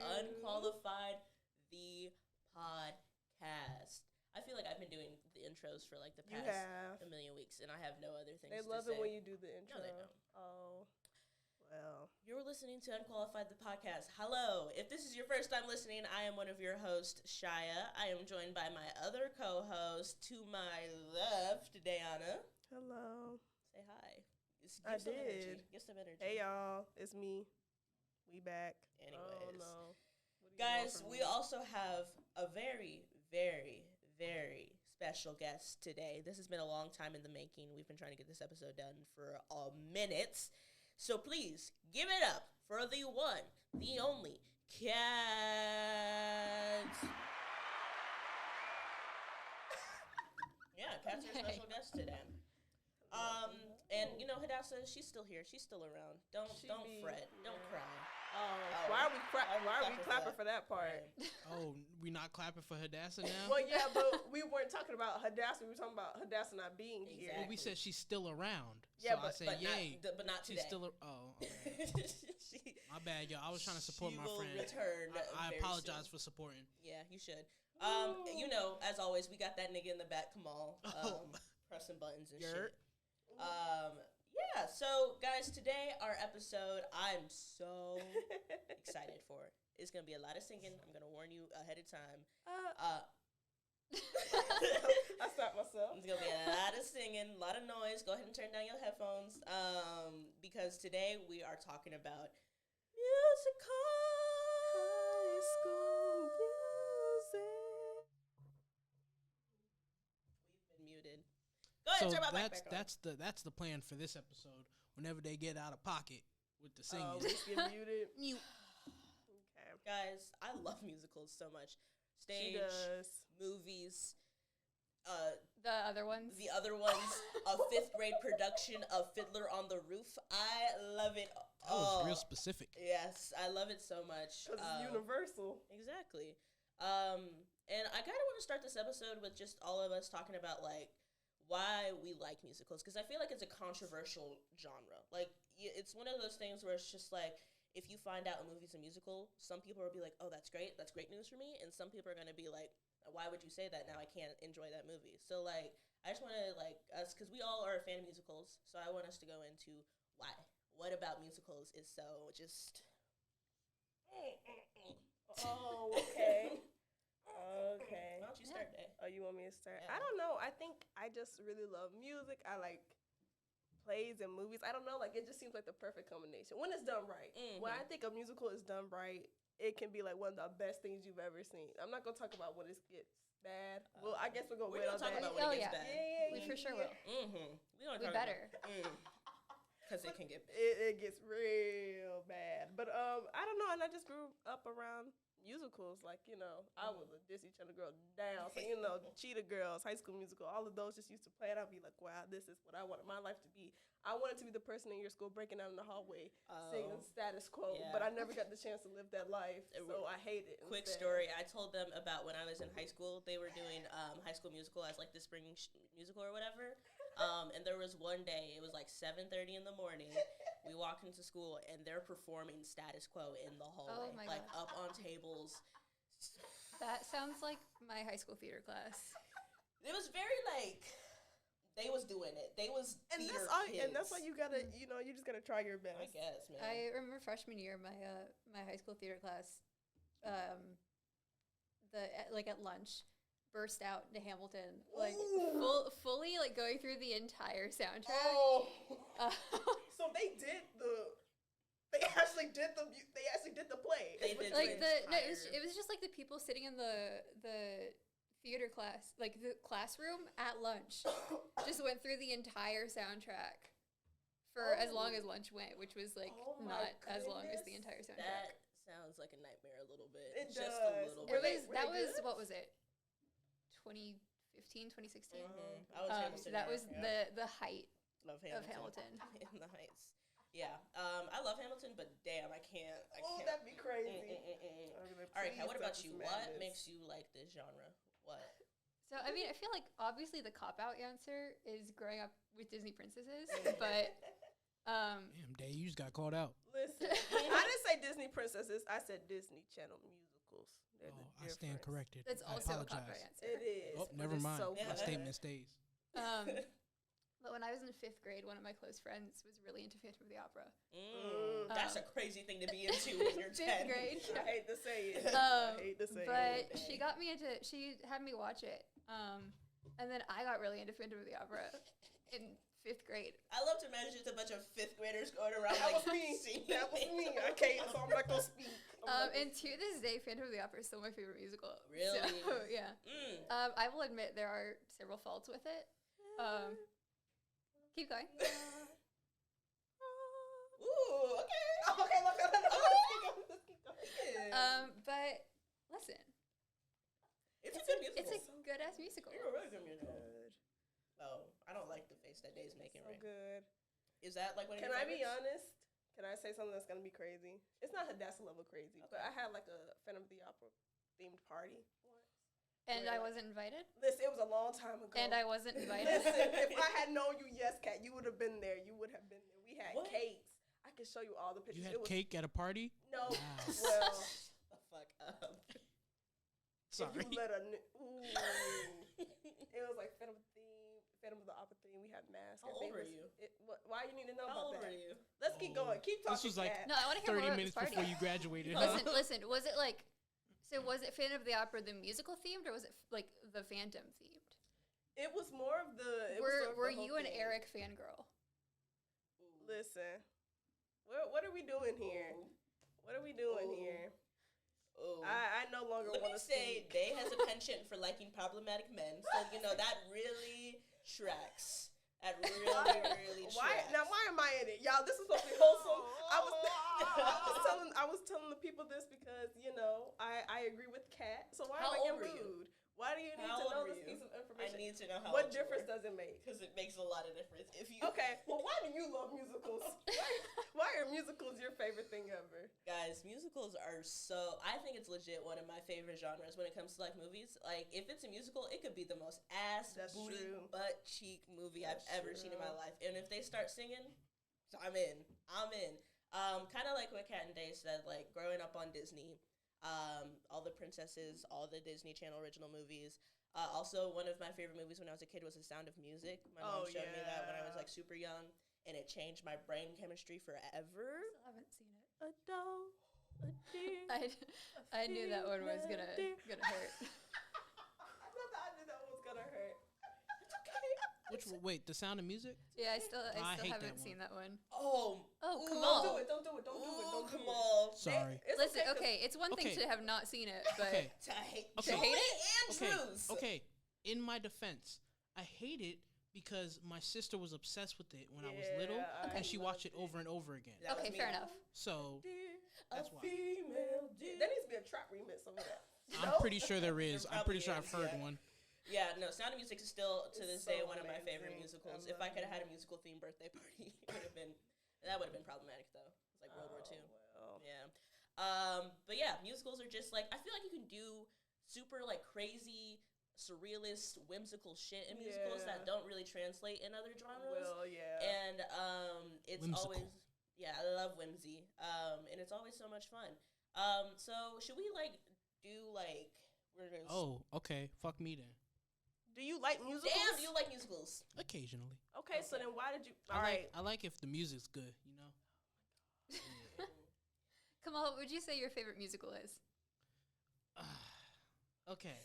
Unqualified the podcast. I feel like I've been doing the intros for like the past a million weeks, and I have no other things to say. They love it when you do the intro. No, they don't. Oh, well. You're listening to Unqualified the podcast. Hello. If this is your first time listening, I am one of your hosts, Shia. I am joined by my other co-host to my left, Diana. Hello. Say hi. I did. Get some energy. Hey, y'all. It's me. We back. Anyways. Oh, no. Guys, we also have a very, very, very special guest today. This has been a long time in the making. We've been trying to get this episode done for a minute. So please, give it up for the one, the only, Kat. Yeah, Kat's our special guest today. And you know, Hadassah, she's still here. She's still around. Don't fret. Don't cry. Why are we clapping for that part? Oh, we not clapping for Hadassah now? Well, yeah, but we weren't talking about Hadassah. We were talking about Hadassah not being here. Well, we said she's still around. Yeah, so but, I said, yay. But not today. She's still my bad, y'all. I was trying to support my friend. Return I apologize for supporting. Yeah, you should. You know, as always, we got that nigga in the back, Kamal, pressing buttons and shit. Yeah, so guys, today our episode I'm so excited for. It's gonna be a lot of singing. I'm gonna warn you ahead of time. I stopped myself. It's gonna be a lot of singing, a lot of noise. Go ahead and turn down your headphones. Because today we are talking about musical high school music. We've been muted. Go ahead, So turn my mic back on. that's the plan for this episode. Whenever they get out of pocket with the singing, we just get muted. Mute. Okay, guys, I love musicals so much. Stage, movies, the other ones, a 5th grade production of Fiddler on the Roof. I love it. That was real specific. Yes, I love it so much. Because it's universal. Exactly. And I kind of want to start this episode with just all of us talking about like why we like musicals, because I feel like it's a controversial genre. Like, it's one of those things where it's just like, if you find out a movie's a musical, some people will be like, oh, that's great news for me, and some people are going to be like, why would you say that? Now I can't enjoy that movie. So, like, I just want to, like, us, because we all are a fan of musicals, so I want us to go into why. What about musicals is so just... Oh, okay. Okay. Why don't you start, Day? Oh, you want me to start? Yeah. I don't know. I think I just really love music. I like plays and movies. I don't know. Like, it just seems like the perfect combination when it's done right. Mm-hmm. When I think a musical is done right, it can be like one of the best things you've ever seen. I'm not gonna talk about when it gets bad. Well, I guess we're gonna wait on that. Talk about when it gets bad. Yeah, we for sure will. Mm-hmm. We better. Because it can get bad. It gets real bad. But I don't know. And I just grew up around musicals. Like, you know, I was a Disney Channel girl down. So, you know, Cheetah Girls, High School Musical, all of those just used to play. And I'd be like, wow, this is what I wanted my life to be. I wanted to be the person in your school breaking out in the hallway singing Status Quo. Yeah. But I never got the chance to live that life. So I hate it. Quick story. I told them about when I was in high school. They were doing High School Musical as like the spring musical or whatever. And there was one day, it was like 7:30 in the morning. We walked into school and they're performing Status Quo in the hallway, like up on tables. That sounds like my high school theater class. It was very like they was doing it. They was and theater kids. And that's why you gotta, you know, you just gotta try your best. I guess, man. I remember freshman year, my high school theater class, like at lunch, burst out into Hamilton, like fully like going through the entire soundtrack. Oh. So they actually did the play. They did like it was just like the people sitting in the theater class, like the classroom at lunch, just went through the entire soundtrack for as long as lunch went, which was like not as long as the entire soundtrack. That sounds like a nightmare a little bit. It just does. a little bit. What was it? 2015, 2016. Mm-hmm. That was the height of Hamilton. In the heights. Yeah. I love Hamilton, but damn, I can't. That'd be crazy. All right, Kat, what about you? What makes you like this genre? What? So, I mean, I feel like obviously the cop-out answer is growing up with Disney princesses, but damn, Day, you just got called out. Listen, I didn't say Disney princesses. I said Disney Channel musicals. They're the I stand difference. corrected. That's I also a apologize. cop-out answer. It is. Oh, but never it's mind. so My good. statement stays. But when I was in 5th grade, one of my close friends was really into Phantom of the Opera. That's a crazy thing to be into when you're 10. 5th grade. I hate to say it. I hate to say But it. she had me watch it. And then I got really into Phantom of the Opera in 5th grade. I love to imagine just a bunch of 5th graders going around That like was me. singing. That was me. Okay, so I'm not gonna speak. And to this day, Phantom of the Opera is still my favorite musical. Really? So, yeah. I will admit there are several faults with it. Keep going. Ooh, okay. Okay, let's keep going. But listen, It's a good musical. it's a good ass musical. It's a really good musical. Good. Oh, I don't like the face that Dave's making So right. good. Is that like one of Can your I be favorites? honest? Can I say something that's gonna be crazy? It's not Hadassah level crazy, but I had like a Phantom of the Opera themed party once. And Where, I wasn't invited. Listen, it was a long time ago. And I wasn't invited. Listen, if I had known you, yes, Kat, you would have been there. You would have been there. We had What? cakes. I can show you all the pictures. You It had was, cake at a party? No, Wow. well, The fuck up. Sorry. if you let a ooh, it was like Phantom of the Opera theme. We had masks. How old were you? Why you need to know How about old that? were you? Let's keep going. Keep talking. This was like Kat. No, I want to hear 30 more about minutes this party. before you graduated. Listen. Was it like? So was it Phantom of the Opera the musical themed, or was it like the Phantom themed? It was more of the. Were you and Eric fangirl? Listen, what are we doing here? What are we doing here? Oh. I no longer Let want me to say, speak. Day has a penchant for liking problematic men, so you know that really tracks. That really Why tracks. now? Why am I in it, y'all? This is supposed to be wholesome. I was telling the people this because I agree with Kat. So why How am I old getting were you? rude? Why do you need How to know old were this you? piece of I information? need to know how What old difference you were. does it make? Because it makes a lot of difference. If you Okay, well, why do you love musicals? Why are musicals your favorite thing ever? Guys, musicals are so. I think it's legit one of my favorite genres when it comes to like movies. Like, if it's a musical, it could be the most ass That's booty true. butt cheek movie That's I've ever seen in my true. life. And if they start singing, I'm in. Kind of like what Kat and Day said. Like growing up on Disney, all the princesses, all the Disney Channel original movies. Also, one of my favorite movies when I was a kid was The Sound of Music. My mom showed me that when I was like super young, and it changed my brain chemistry forever. I haven't seen it. A doe, a deer. I knew that one was gonna hurt. I knew that one was gonna hurt. Wait, The Sound of Music? Yeah, I still I hate haven't that seen that one. Oh, Oh, ooh, come Don't do on. it. Don't do it. Don't do it. Ooh, Don't do come it. on. Sorry. It's Listen, 'cause- okay, it's one thing Okay. to have not seen it, but Okay. To hate Okay. Julie To hate Andrews. Okay. In my defense, I hate it because my sister was obsessed with it when I was little, Yeah, and she I watched it loved over and over again. That was okay, me. fair enough. So Deer, That's a why. female deer. There needs to be a trap remix over that. I'm pretty sure there is. There I'm pretty probably sure I've is, heard yeah. one. Yeah, no, Sound of Music is still to It's this day so one of my favorite amazing. musicals. I If I love could have it. had a musical themed birthday party, that would have been problematic though. It's like World War II. Well. Yeah. But yeah, musicals are just like, I feel like you can do super like crazy, surrealist, whimsical shit in musicals Yeah. that don't really translate in other genres. Well, yeah. And it's Whimsical. always, yeah, I love whimsy. And it's always so much fun. So should we like do like we're gonna Oh, okay. Fuck me then. Do you like musicals? damn, do you like musicals? Occasionally. Okay, so Okay. then why did you? I All like right. I like if the music's good, you know? Kamal, what would you say your favorite musical is? Okay.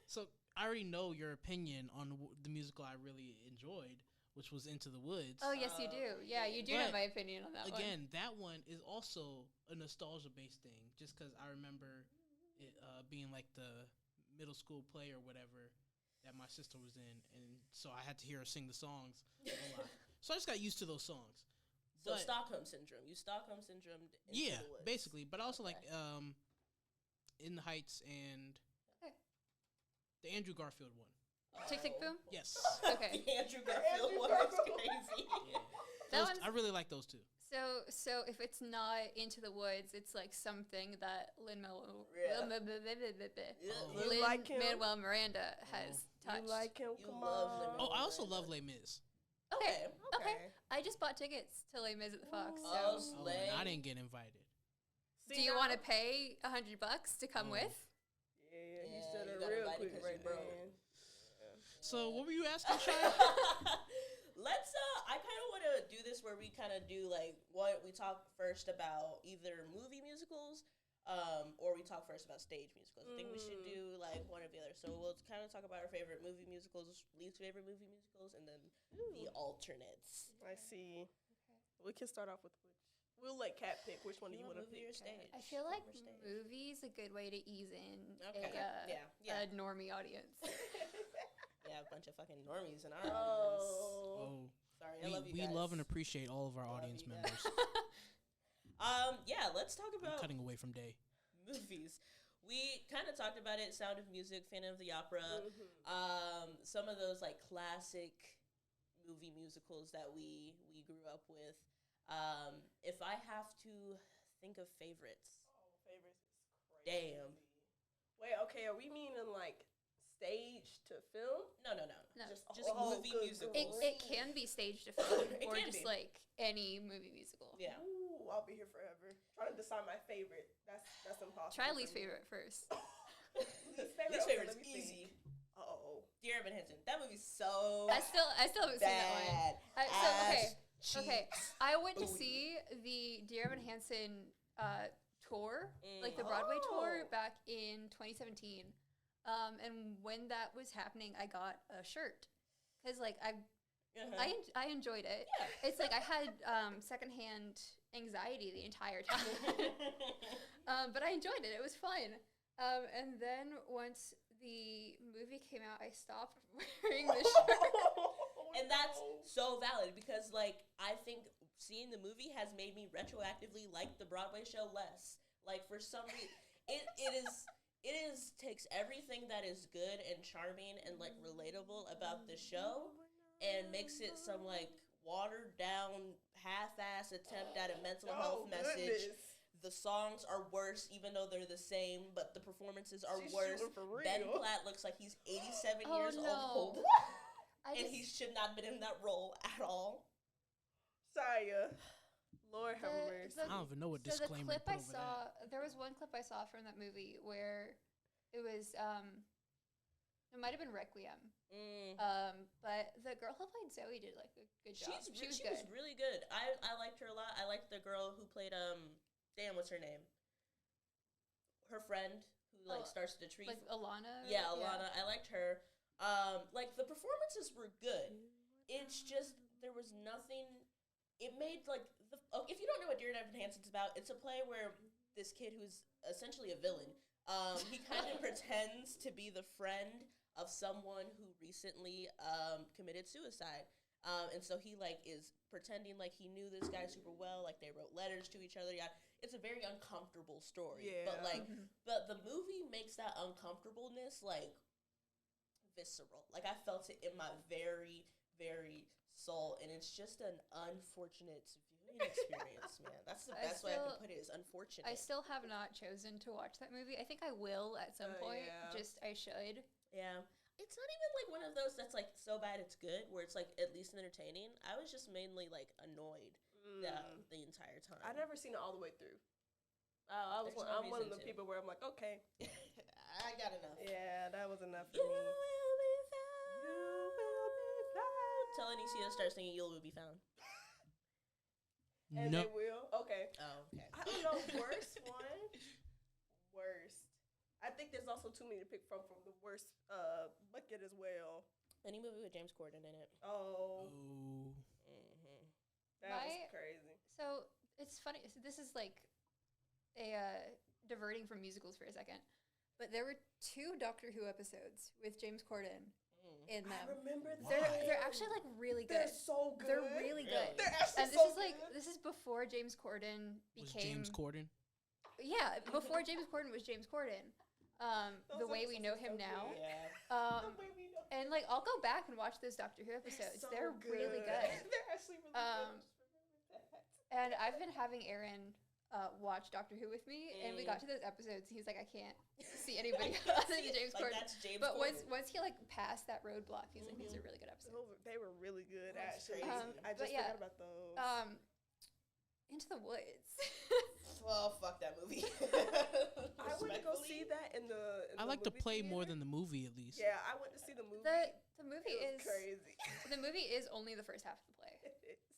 So I already know your opinion on the musical I really enjoyed, which was Into the Woods. Oh, yes, you do. Yeah, you do know But, my opinion on that one. Again, that one is also a nostalgia-based thing, just because I remember it being like the middle school play or whatever that my sister was in, and so I had to hear her sing the songs a lot. So I just got used to those songs. So But- Stockholm syndrome. You Stockholm syndrome. Yeah, basically, but also like In the Heights and Okay. the Andrew Garfield one. Tick, tick, boom? Yes. Okay. The Andrew Garfield Andrew one is Garfield. crazy. That Those- one's- I really like those two. So if it's not Into the Woods, it's like something that Lin-Manuel Yeah. Oh. You like him? Manuel Miranda has touched. You like him? You Come love on. Lin-Manuel. Oh, I also love Les Mis. Okay. Okay. I just bought tickets to Les Mis at the Fox. Ooh. So Oh, Oh, Slay. and I didn't get invited. do you want to pay $100 to come with? Yeah, he Yeah, said you it gotta real bite it quick 'cause right you broke. then. So what were you asking, Shy? Let's I kind of want to do this where we kind of do like what we talk first about either movie musicals or we talk first about stage musicals. I think we should do like one or the other. So we'll kind of talk about our favorite movie musicals, least favorite movie musicals, and then the alternates. I see. We can start off with which. We'll let Kat pick which one do you want to movie pick. or stage? I feel like Or stage? movies a good way to ease in Okay. Yeah. a normie audience. Yeah, a bunch of fucking normies in our audience. Oh, Sorry, I love you we guys. love and appreciate all of our Love audience you members. Yeah, let's talk I'm about cutting away from Day. movies. We kind of talked about it. Sound of Music, Phantom of the Opera. Some of those like classic movie musicals that we grew up with. If I have to think of favorites, Favorites is crazy. damn. Wait, okay, are we meaning like stage to film? No. No. Just movie good musicals. It can be staged to film, It or can just be. like any movie musical. Yeah. Ooh, I'll be here forever. Trying to decide my favorite. That's impossible. Try for least me. favorite first. Least favorite. Least Okay, favorite's let me think. easy. Uh-oh. Dear Evan Hansen. That movie's so I still haven't seen that one. bad. Okay, I went to Booty. see the Dear Evan Hansen tour, like the Broadway tour, Oh. back in 2017. And when that was happening, I got a shirt because like I enjoyed it. Yeah. It's like I had secondhand anxiety the entire time, but I enjoyed it. It was fun. And then once the movie came out, I stopped wearing the shirt. And that's so valid because, like, I think seeing the movie has made me retroactively like the Broadway show less. Like, for some reason, it is takes everything that is good and charming and like relatable about the show and makes it some like watered down half-ass attempt at a mental health message. Goodness. The songs are worse, even though they're the same, but the performances are She's worse. shooting for real. Ben Platt looks like he's 87 Oh, years old. no. And he should not have been in that role at all. Saya. Lord have mercy. I don't even know what So the disclaimer to clip put I over saw, that. there was one clip I saw from that movie where it was, it might have been Requiem. But the girl who played Zoe did like a good job. She was She good. was really good. I liked her a lot. I liked the girl who played what's her name? Her friend who like starts the tree. Like Alana. Yeah, Alana. I liked her. Like the performances were good. It's just there was nothing. It made like if you don't know what Dear Evan Hansen's about, it's a play where this kid who's essentially a villain. He kind of pretends to be the friend of someone who recently committed suicide. And so he like is pretending like he knew this guy super well, like they wrote letters to each other. Yeah, it's a very uncomfortable story. Yeah. But like, but the movie makes that uncomfortableness like visceral. Like I felt it in my very, very soul, and it's just an unfortunate viewing experience, man. That's the best way I can put it. Is unfortunate. I still have not chosen to watch that movie. I think I will at some point. Yeah. Just I should. Yeah. It's not even like one of those that's like so bad it's good, where it's like at least entertaining. I was just mainly like annoyed the entire time. I never seen it all the way through. There's no I'm one of reason the to. people where I'm like, okay, I got enough. yeah, that was enough You for me. will be found. You will be found. Tell Anicia to start singing "You Will Be Found." And No. they will. Okay. Oh, okay. I don't know. Worst one. Worst. I think there's also too many to pick from the worst bucket as well. Any movie with James Corden in it. Oh, Oh. that was crazy. So it's funny. So this is like a diverting from musicals for a second, but there were 2 Doctor Who episodes with James Corden in them. I remember that. They're actually like really good. They're so good. They're really good. Really? They're actually And this so is like good. this is before James Corden Was became James Corden? Yeah, before James Corden was James Corden. The Those way we know episodes him are so now. good. Yeah. The way we know. And like I'll go back and watch those Doctor Who episodes. So They're really good. They're actually really good. I just remembered that. And I've been having Aaron watch Doctor Who with me, and we got to those episodes. He's like, I can't see anybody other than James Like, Corden. that's James But Corden. once he like passed that roadblock, he's like, these are really good episodes. They were really good, That's actually. crazy. I But just yeah, forgot about those. Into the Woods. Well, fuck that movie. I went to go see that in the. I like to play theater. more than the movie, at least. Yeah, I went to see the movie. The movie It is was crazy. The movie is only the first half of the play.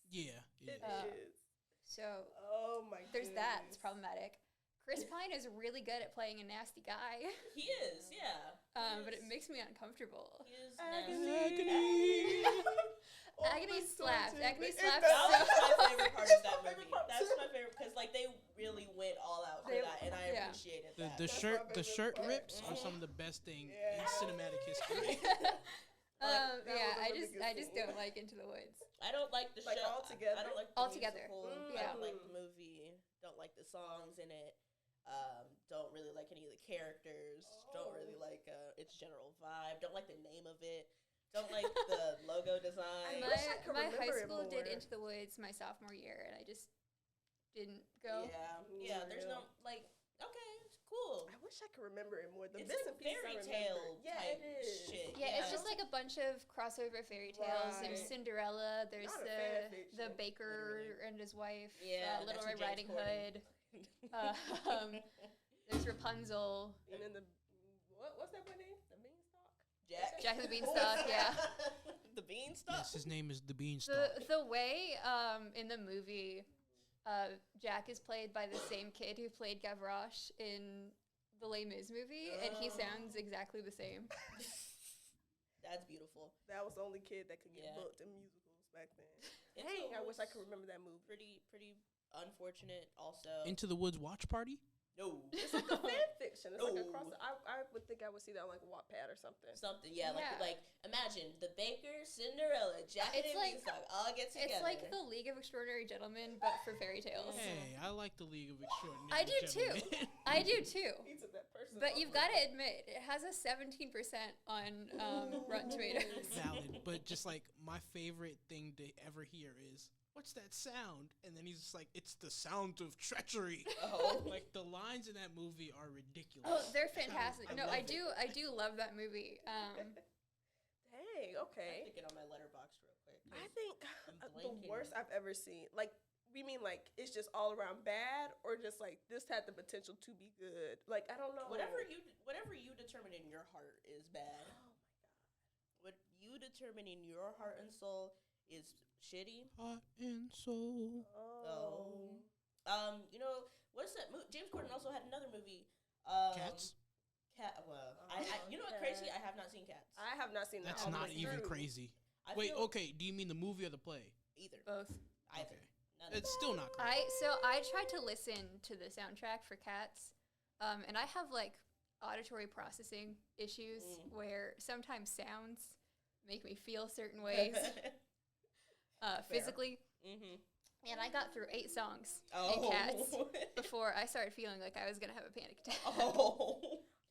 Yeah. It is. So Oh my. there's that. It's problematic. Chris Pine is really good at playing a nasty guy. He is, yeah. But it makes me uncomfortable. He is Agony. Agony slaps. Agony slaps. That was so- my favorite part of that movie. That's my favorite because like they really went all out for that, and I appreciated The, that. the That's shirt my the favorite shirt part. rips are some of the best thing in Yeah. cinematic history. That yeah, was a I really just good I just scene. don't like Into the Woods. I don't like the Like show. Altogether? I don't like the Altogether. musical. I Yeah. don't like the movie. Don't like the songs in it. Don't really like any of the characters. Don't really like its general vibe. Don't like the name of it. Don't like the logo design. wish I could My high remember it school did more. Into the Woods my sophomore year, and I just didn't go. Yeah. There's no like. Okay, it's cool. I wish I could remember it more. The It's bits like and pieces fairy I tale remember. Yeah, type it is. shit. Yeah, it's just like a bunch of crossover fairy tales. There's Right. Cinderella. There's Not a the fan fiction. baker Literally. and his wife. Yeah, Little that's Red who James Riding Corden. Hood. There's Rapunzel. And then what's that boy name? The Beanstalk. Jack the Beanstalk, yeah. The Beanstalk. Yes, his name is the Beanstalk. The way in the movie, Jack is played by the same kid who played Gavroche in the Les Mis movie, and he sounds exactly the same. That's beautiful. That was the only kid that could get Yeah. booked in musicals back then. Into Dang, the I wish I Woods, could remember that movie. Pretty unfortunate. Also, Into the Woods watch party? no. It's like a fan fiction. It's like a No. cross. I would think I would see that on like Wattpad or something. Something, yeah, Yeah. like imagine the baker, Cinderella, Jack It's and like- Beanstalk all get together. It's like the League of Extraordinary Gentlemen, but for fairy tales. Hey, I like the League of Extraordinary I do too. Gentlemen. I do too. He took that person. But you've got to admit, it has a 17% on Rotten Tomatoes. Valid, but just like my favorite thing to ever hear is, what's that sound? And then he's just like, it's the sound of treachery. Oh. Like the lines in that movie are ridiculous. Oh, they're fantastic. No, love I it. do love that movie. Dang. I Okay. think it on my letterbox real quick. I think I'm the blanking. worst I've ever seen. Like, we mean like it's just all around bad, or just like this had the potential to be good. Like, I don't know. Whatever you determine in your heart is bad. Oh my god. What you determine in your heart and soul is shitty. Heart and soul. Oh. You know what's that? James Corden also had another movie. Cats? Well, I you know what crazy? I have not seen Cats. I have not seen that. That's all the not way even through. crazy. I Wait, feel okay, do you mean the movie or the play? either. Both. Either. Okay. None of It's them. still not crazy. I tried to listen to the soundtrack for Cats, and I have like auditory processing issues where sometimes sounds make me feel certain ways physically. Mm-hmm. And I got through 8 songs Oh. in Cats before I started feeling like I was gonna have a panic attack. Oh.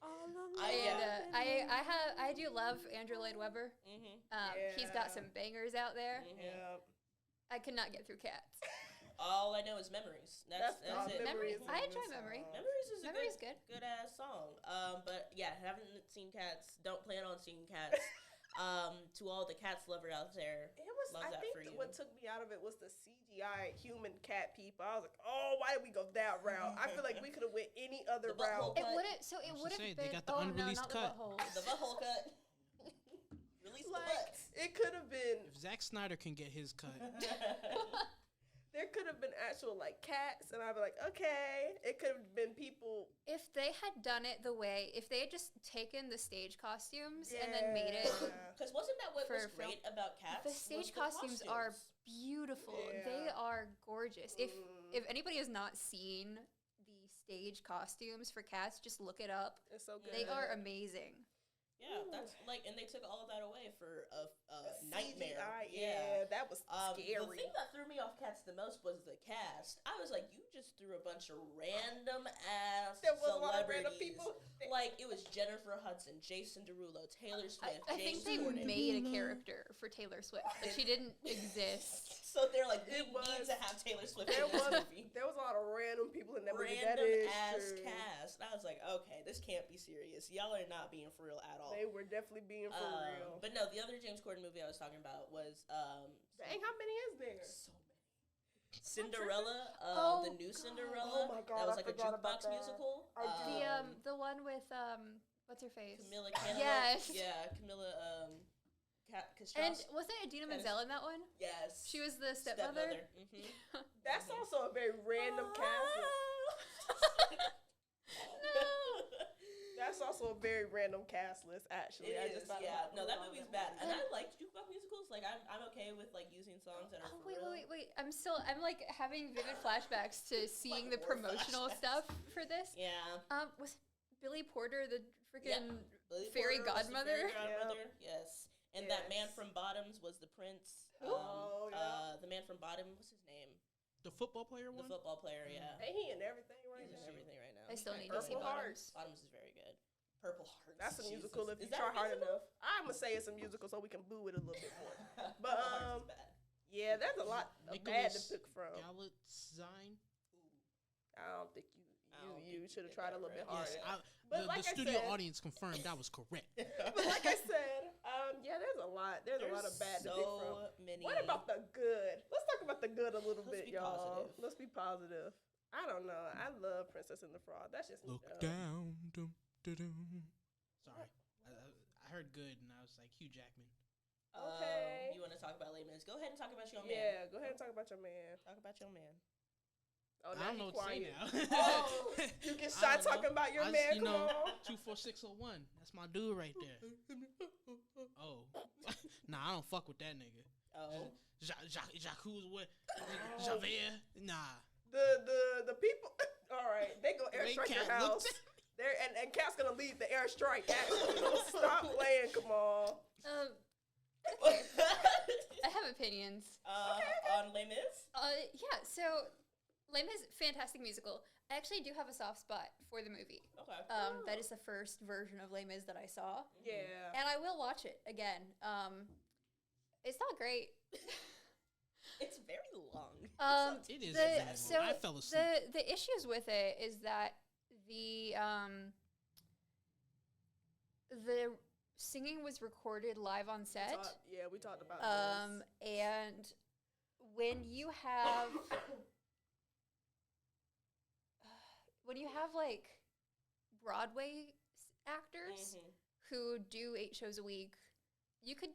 All alone. I do love Andrew Lloyd Webber. Mm-hmm. He's got Yeah. some bangers out there. Yeah. I could not get through Cats. All I know is Memories. That's all it. Memories. is I a enjoy good Memory. song. Memories is a Memory's good. good ass song. But yeah, haven't seen Cats. Don't plan on seeing Cats. To all the Cats lover out there, It was. love I that think for you. what took me out of it was the CGI human cat people. I was like, oh, why did we go that route? I feel like we could have went any other The butthole route. It Cut. wouldn't. So it was would to say, have they been. got the Oh unreleased no, not cut. the butthole. the butthole cut. Release the Like, butts. it could have been. If Zack Snyder can get his cut, There could have been actual like cats, and I'd be like, okay. It could have been people. If they had done it the way, if they had just taken the stage costumes and then made it, Because wasn't that what For was film. great about Cats? the was stage the costumes are costumes. beautiful. Yeah. They are gorgeous. If Mm. anybody has not seen the stage costumes for Cats, just look it up. It's so good. They are amazing. Yeah, that's like, and they took all of that away for a nightmare. CGI, yeah, that was The scary. thing that threw me off Cats the most was the cast. I was like, you just threw a bunch of random ass There was a lot of celebrities. random people. Like, it was Jennifer Hudson, Jason Derulo, Taylor Swift, I think James they Corden. made a character for Taylor Swift, but she didn't exist. So they're like, we It was- need to have Taylor Swift There in this was movie. there was a lot of random people in that movie. That Random is ass true. cast. I was like, okay, this can't be serious. Y'all are not being for real at all. They were definitely being for real. But no, the other James Corden movie I was talking about was Dang, how many is there? so many. Cinderella, the new Cinderella. Oh my God, that was I like a forgot about jukebox that. musical. The one with what's her face? Camilla Canela. Yes. Yeah, Camilla And Castrose. wasn't Idina Menzel in that one? Yes. She was the stepmother. Mm-hmm. That's also a very random casting. No. That's also a very random cast list, actually. It I is, just yeah. No, that movie's bad. And I like jukebox musicals. Like, I'm okay with, like, using songs that are Oh, for wait. real. I'm like having vivid flashbacks to seeing the more promotional flashbacks. stuff for this. Yeah. Was Billy Porter the freaking Billy fairy Porter was the godmother? fairy godmother. Yes. And that man from Bottoms was the prince. The man from Bottom, what's his name? The football player The one? football player, yeah. Ain't he in everything right He's in now? everything right now. I still need to see Purple Bottoms. Hearts. Bottoms is very good. Purple Hearts. That's a Jesus. musical if Is you that try a hard musical? enough. I'm gonna say it's a musical so we can boo it a little bit more. But Purple Hearts is bad. yeah, there's a lot of bad to pick from. Galitzine? I don't think you don't should have think tried a you little did bit that harder. Yes, But the like I studio said- audience confirmed that was correct. But like I said, yeah, there's a lot. There's a lot of bad to pick from. So many. What about the good? Let's talk about the good a little Let's bit, be y'all. positive. Let's be positive. I don't know. I love Princess and the Frog. That's just Look me. down. Dum, dum. Sorry. I heard good and I was like, Hugh Jackman. Okay. You want to talk about Les Mis? Go ahead and talk about your man. Yeah, go ahead and talk about your man. Talk about your man. Oh, I don't know what to say now. Oh, you get I shot don't know. talking about your I man. just, Come on. 24601. That's my dude right there. Oh. Nah, I don't fuck with that nigga. Oh. Jacques, what? Javert? Nah. The people. All right, they go Wait, airstrike your Cat, look house. There and Cat's gonna lead the airstrike. Actually, stop playing. Come on. I have opinions. On Les Mis? Yeah, so Les Mis, fantastic musical. I actually do have a soft spot for the movie. Okay. That is the first version of Les Mis that I saw. Yeah. And I will watch it again. It's not great. It's very long. It is the, very long. so I fell asleep. the issues with it is that the singing was recorded live on set. We talked about this. And when you have like Broadway actors who do 8 shows a week, you could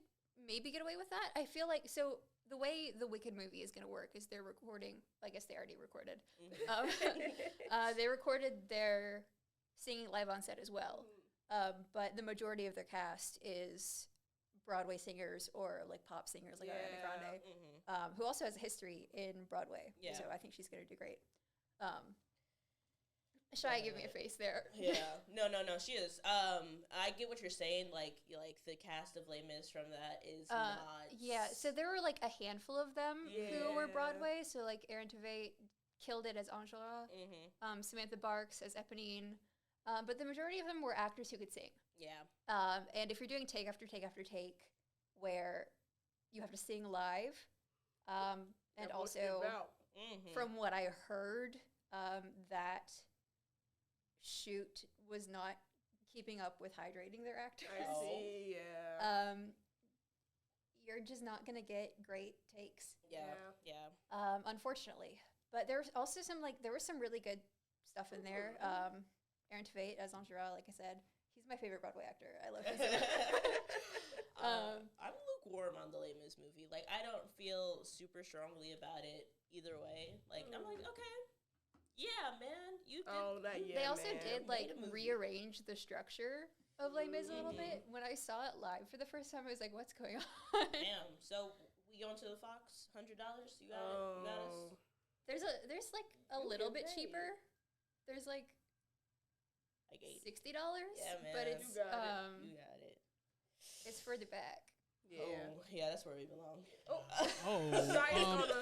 maybe get away with that. I feel like, so the way the Wicked movie is going to work is they're recording, I guess they already recorded. They recorded their singing live on set as well. But the majority of their cast is Broadway singers or like pop singers like Ariana Grande, who also has a history in Broadway. Yeah. So I think she's going to do great. Shy, give me a face there. Yeah. No, she is. I get what you're saying. Like the cast of Les Mis from that is not. Yeah, so there were like a handful of them who were Broadway. So like Erin Tveit killed it as Angela, Samantha Barks as Eponine, but the majority of them were actors who could sing. Yeah. And if you're doing take after take after take, where you have to sing live, and also from what I heard, that shoot was not keeping up with hydrating their actors. I see, yeah. You're just not gonna get great takes. Yeah. Unfortunately. But there's also there was some really good stuff in there. Erin Tveit as Angela, like I said, he's my favorite Broadway actor. I love him. I'm lukewarm on the Les Mis movie. Like, I don't feel super strongly about it either way. Like, I'm like, okay, yeah, man, you did. They also did rearrange the structure of Les Mis a little bit. When I saw it live for the first time, I was like, what's going on? Damn. So we going to the Fox? $100? You got it? You got us? There's like a little bit cheaper. There's like $60. Yeah, man. But it's You got it. It's further back. Yeah. Oh, yeah, that's where we belong.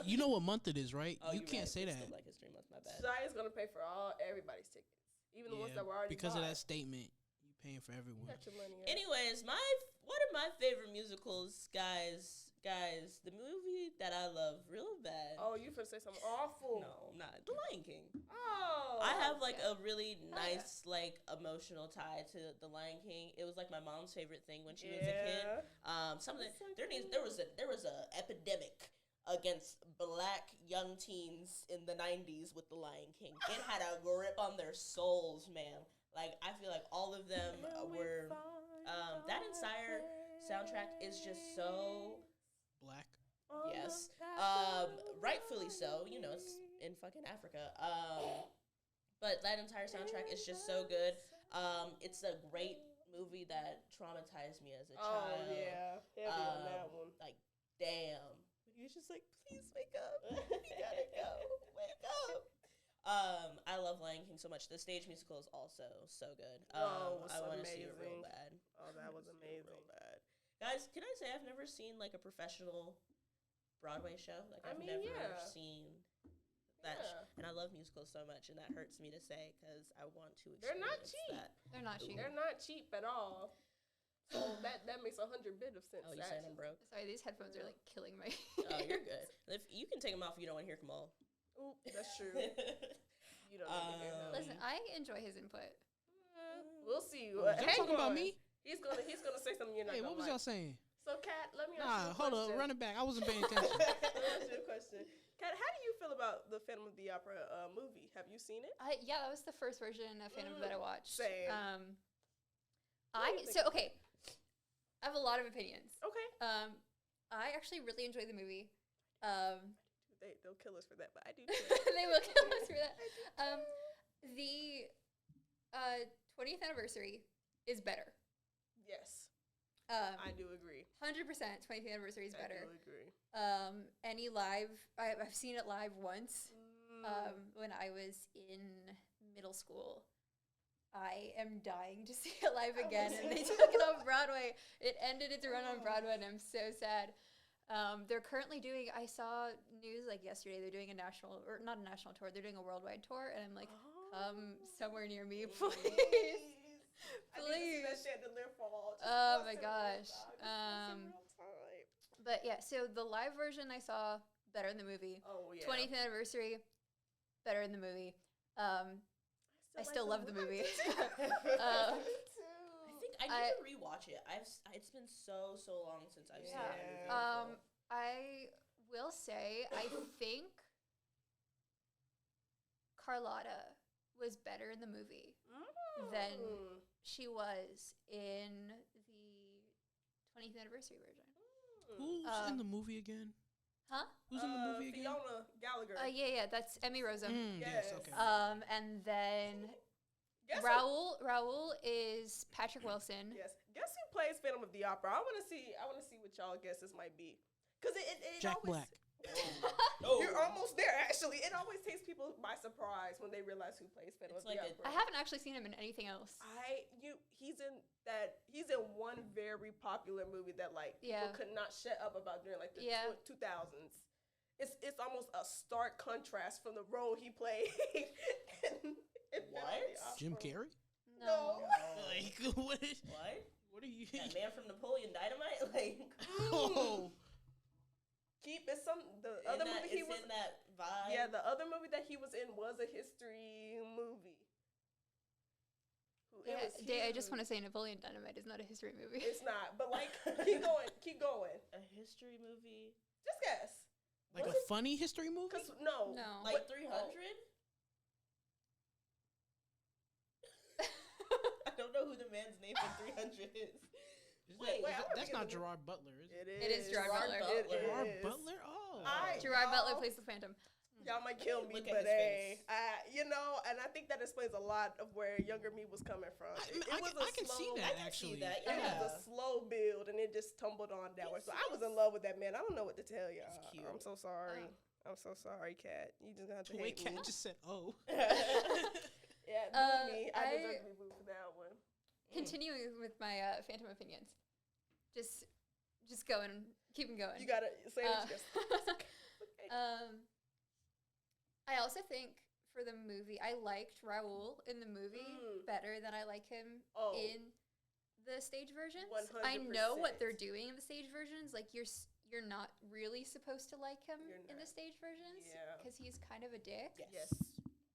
You know what month it is, right? Oh, you can't say It's that. still Black History Month, my bad. Shia is gonna pay for everybody's tickets, even the ones that were already because bought. of that statement. You paying for everyone. Got your money up. Anyways, one of my favorite musicals, guys, the movie that I love real bad. Oh, you finna say something awful? No, I'm not. The Lion King. Oh, I have a really nice emotional tie to The Lion King. It was like my mom's favorite thing when she was a kid. There was a epidemic against black young teens in the 90s with The Lion King. It had a grip on their souls, man. Like, I feel like all of them were, that entire soundtrack is just so Black. yes, rightfully so. You know, it's in fucking Africa. But that entire soundtrack is just so good. It's a great movie that traumatized me as a child. Oh yeah, heavy on that one. Like, damn. He's just like, please wake up. We gotta go. Wake up. I love Lion King so much. The stage musical is also so good. I want to see it real bad. Oh, that was amazing. Real bad. Guys, can I say I've never seen like a professional Broadway show? Like, I've never seen that. And I love musicals so much, and that hurts me to say because I want to experience They're not cheap. that. They're not cheap. They're not cheap at all. So that makes 100 bit of sense. Oh, you saying I'm broke? Sorry, these headphones are like killing my Oh, you're good. If you can take them off if you don't want to hear them all. Ooh, that's true. You don't need to hear that. Listen, I enjoy his input. We'll see. Y'all Hang talking about on. me? He's gonna say something you're not Hey, gonna what was like. y'all saying? So, Kat, let me ask you Nah, a hold question. up, run it back. I wasn't paying attention. Let me ask you a question. Kat, how do you feel about the Phantom of the Opera movie? Have you seen it? Yeah, that was the first version of Phantom that I watched. Same. Okay. I have a lot of opinions. Okay. I actually really enjoyed the movie. They'll kill us for that, but I do. They will kill us for that. The 20th anniversary is better. Yes, I do agree. 100% 20th anniversary is better. I do agree. Any live, I've seen it live once when I was in middle school. I am dying to see it live again, and they took it off Broadway. It ended its run on Broadway, and I'm so sad. They're currently doing, I saw news like yesterday, they're doing a national, or not a national tour, they're doing a worldwide tour, and I'm like, come somewhere near me, please. I need to see that chandelier fall. Oh my gosh. But yeah, so the live version I saw, better in the movie. Oh yeah. 20th anniversary, better in the movie. I still love the movie. I need to rewatch it. It's been so long since I've seen that movie. I will say I think Carlotta was better in the movie than she was in the 20th anniversary version. Who's in the movie again? Huh? Who's in the movie again? Fiona Gallagher. Yeah, that's Emmy Rossum. Yes, okay. And then Raoul is Patrick Wilson. Yes. Guess who plays Phantom of the Opera? I want to see what y'all guesses might be. Because it Jack always, Black. You're almost there, actually. It always takes people by surprise when they realize who plays Phantom of the Opera. I haven't actually seen him in anything else. He's in one very popular movie that people could not shut up about during the 2000s. It's almost a stark contrast from the role he played. in What? Jim Carrey? No. Like what? What are you? That man from Napoleon Dynamite? Like Oh. The other movie he was in that vibe. Yeah, the other movie that he was in was a history movie. I just want to say Napoleon Dynamite is not a history movie. It's not, but keep going. A history movie. Just guess. Like a funny history movie? No. Like 300? I don't know who the man's name from 300 is. That's not Gerard Butler, is it? It is Gerard Butler. Gerard Butler? Oh. Gerard Butler plays the Phantom. Y'all might kill me, Look but at his face. and I think that explains a lot of where younger me was coming from. I can see that, actually. That, It was a slow build, and it just tumbled on downward. So I was in love with that man. I don't know what to tell y'all. It's cute. I'm so sorry. I'm so sorry, Kat. You just have to The way hate me. Kat just said, oh. Yeah, boo me. I deserve to be booed for that one. Continuing with my Phantom opinions. Just going, keep them going. You gotta say what you guess. I also think for the movie, I liked Raoul in the movie better than I like him in the stage versions. 100%. I know what they're doing in the stage versions. Like you're not really supposed to like him in the stage versions because he's kind of a dick. Yes.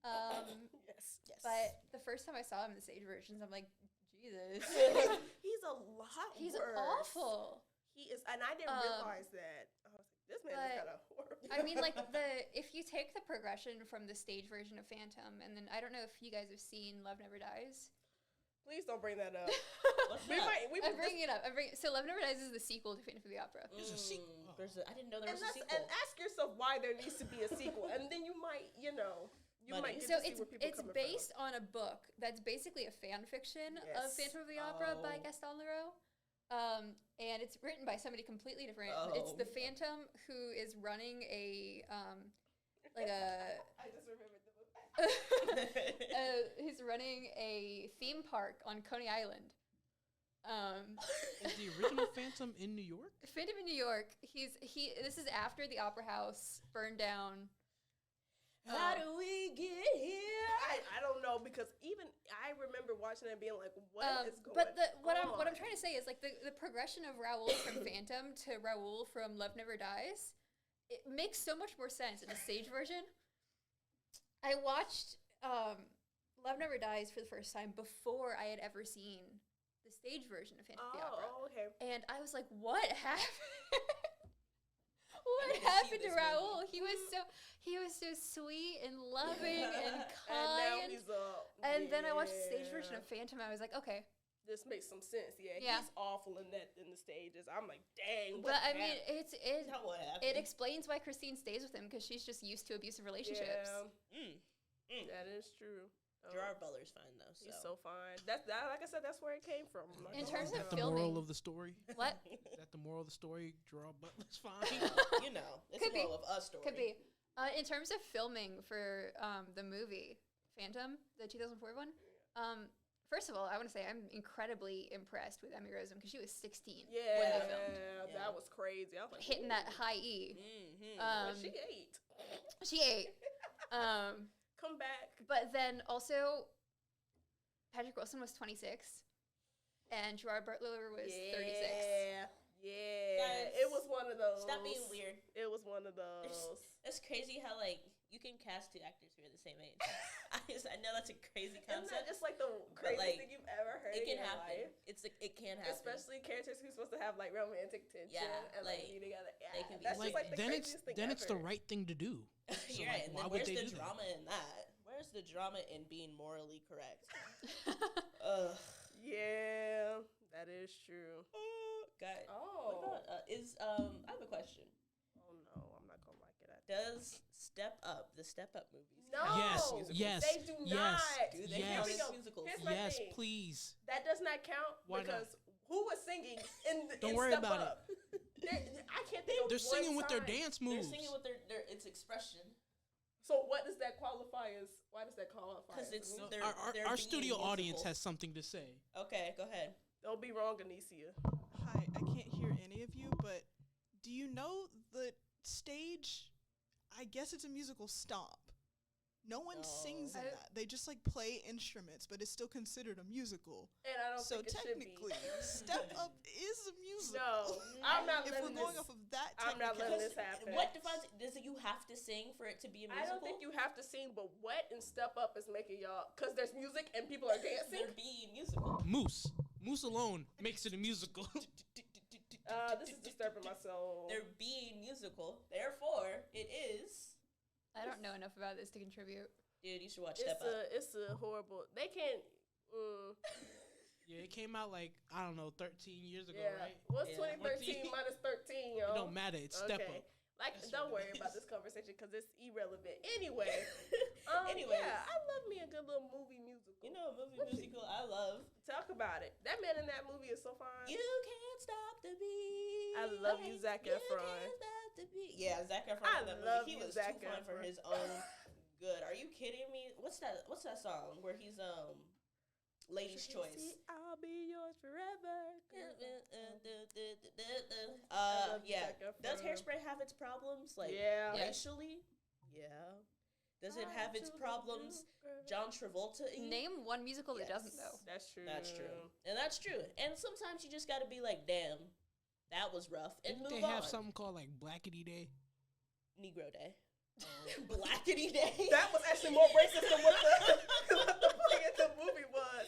Yes. But the first time I saw him in the stage versions, I'm like, Jesus. He's a lot He's worse. awful. He is, and I didn't realize that. I was like, This man is kind of horrible. I mean, like, if you take the progression from the stage version of Phantom, and then I don't know if you guys have seen Love Never Dies. Please don't bring that up. What's that? I'm bringing it up. So Love Never Dies is the sequel to Phantom of the Opera. There's a sequel. I didn't know there was a sequel. And ask yourself why there needs to be a sequel, and then you might, might get So to see where people it's coming based on a book that's basically a fan fiction of Phantom of the Opera by Gaston Leroux. And it's written by somebody completely different. It's the Phantom who is running a I just remembered the book. he's running a theme park on Coney Island. Is the original Phantom in New York? Phantom in New York. This is after the Opera House burned down. How do we get here? I don't know, because even I remember watching it and being like, what is going but what on? I'm trying to say is, like, the progression of Raoul from Phantom to Raoul from Love Never Dies, it makes so much more sense in the stage version. I watched Love Never Dies for the first time before I had ever seen the stage version of Phantom of the Opera. Oh, okay. And I was like, what happened? What need to see happened to this Raoul? He was so sweet and loving and kind. And now he's And then I watched the stage version of Phantom. I was like, okay. This makes some sense. Yeah, Yeah. He's awful in the stages. I'm like, dang. But I mean, What happened? it explains why Christine stays with him, because she's just used to abusive relationships. Yeah. That is true. Gerard Butler's fine though. So. He's so fine. That like I said, that's where it came from. In terms of the filming, moral of the story? What? Is that the moral of the story? Gerard Butler's fine. It's Could the moral of a story. Could be. In terms of filming for the movie Phantom, the 2004 one, first of all, I want to say I'm incredibly impressed with Emmy Rossum, because she was 16 when they filmed. Yeah, that was crazy. I was like, Hitting that high E. Well, she ate. She ate. Come back. But then also, Patrick Wilson was 26, and Gerard Butler was 36. Yeah. Guys, it was one of those. Stop being weird. It was one of those. It's crazy how, like, you can cast two actors who are the same age. I know that's a crazy Isn't that concept. just like the craziest thing you've ever heard It can in your happen. life? It can happen. Especially characters who's supposed to have like romantic tension and like be together. Yeah, they can be that's like, just like the then craziest thing then ever. it's the right thing to do. So, You're right. like, And why then would where's they the do drama that? in that? Where's the drama in being morally correct? Ugh. Yeah, that is true. Guys. Oh. What about, I have a question. Oh no, I'm not gonna like it. Does the Step Up movies? No. Yes. They do not. Do they Yes. count Here we as go. musicals? Here's my Yes, thing. please. That does not count Why not? because who was singing in the Don't in worry Step about Up? I can't think of They're one singing with their time. dance They're moves. singing with their its expression. So what does that qualify as? Why does that qualify? Because as it's a musical? they're Our being studio audience musical. has something to say. Okay, go ahead. Don't be wrong, Anicia. Hi, I can't hear any of you, but do you know the stage? I guess it's a musical Stomp. No one sings in that. They just like play instruments, but it's still considered a musical. And I don't So think it should be. technically, Step Up is a musical. No, I'm not If we're letting going this. off of that, I'm not letting this technicality. happen. What defines it? Does it you have to sing for it to be a musical? I don't think you have to sing, but what in Step Up is making y'all? Because there's music and people are dancing. They're being musical. Moose alone makes it a musical. This is disturbing my soul. They're being musical. Therefore, it is. I don't know enough about this to contribute. Dude, you should watch Step Up. It's a horrible. They can't. Yeah, it came out like, I don't know, 13 years ago, Yeah. right? What's Yeah. 2013 minus 13, yo? It don't matter. It's Step Up. Like, That's don't what worry it about is. this conversation because it's irrelevant. Anyway, Anyways. yeah, I love me a good little movie musical. You know, a movie musical I love. Talk about it. That man in that movie is so fine. You can't stop the beat. I love you, Zac You Efron. can't stop the beat. Yeah, Zac Efron I in that love movie. He you, was Zac too fun for Efron. his own good. Are you kidding me? What's that song where he's Lady's Choice? I'll be yours forever. Yeah. Zac Efron. Does Hairspray have its problems? Like Yeah. racially? Yeah. Does it have its problems? John Travolta. Name one musical that doesn't, though. That's true. That's true. And that's true. And sometimes you just got to be like, damn, that was rough, and Didn't move they on. have something called like Blackity Day? Negro Day. Blackity Day. That was actually more racist than what the play in the movie was.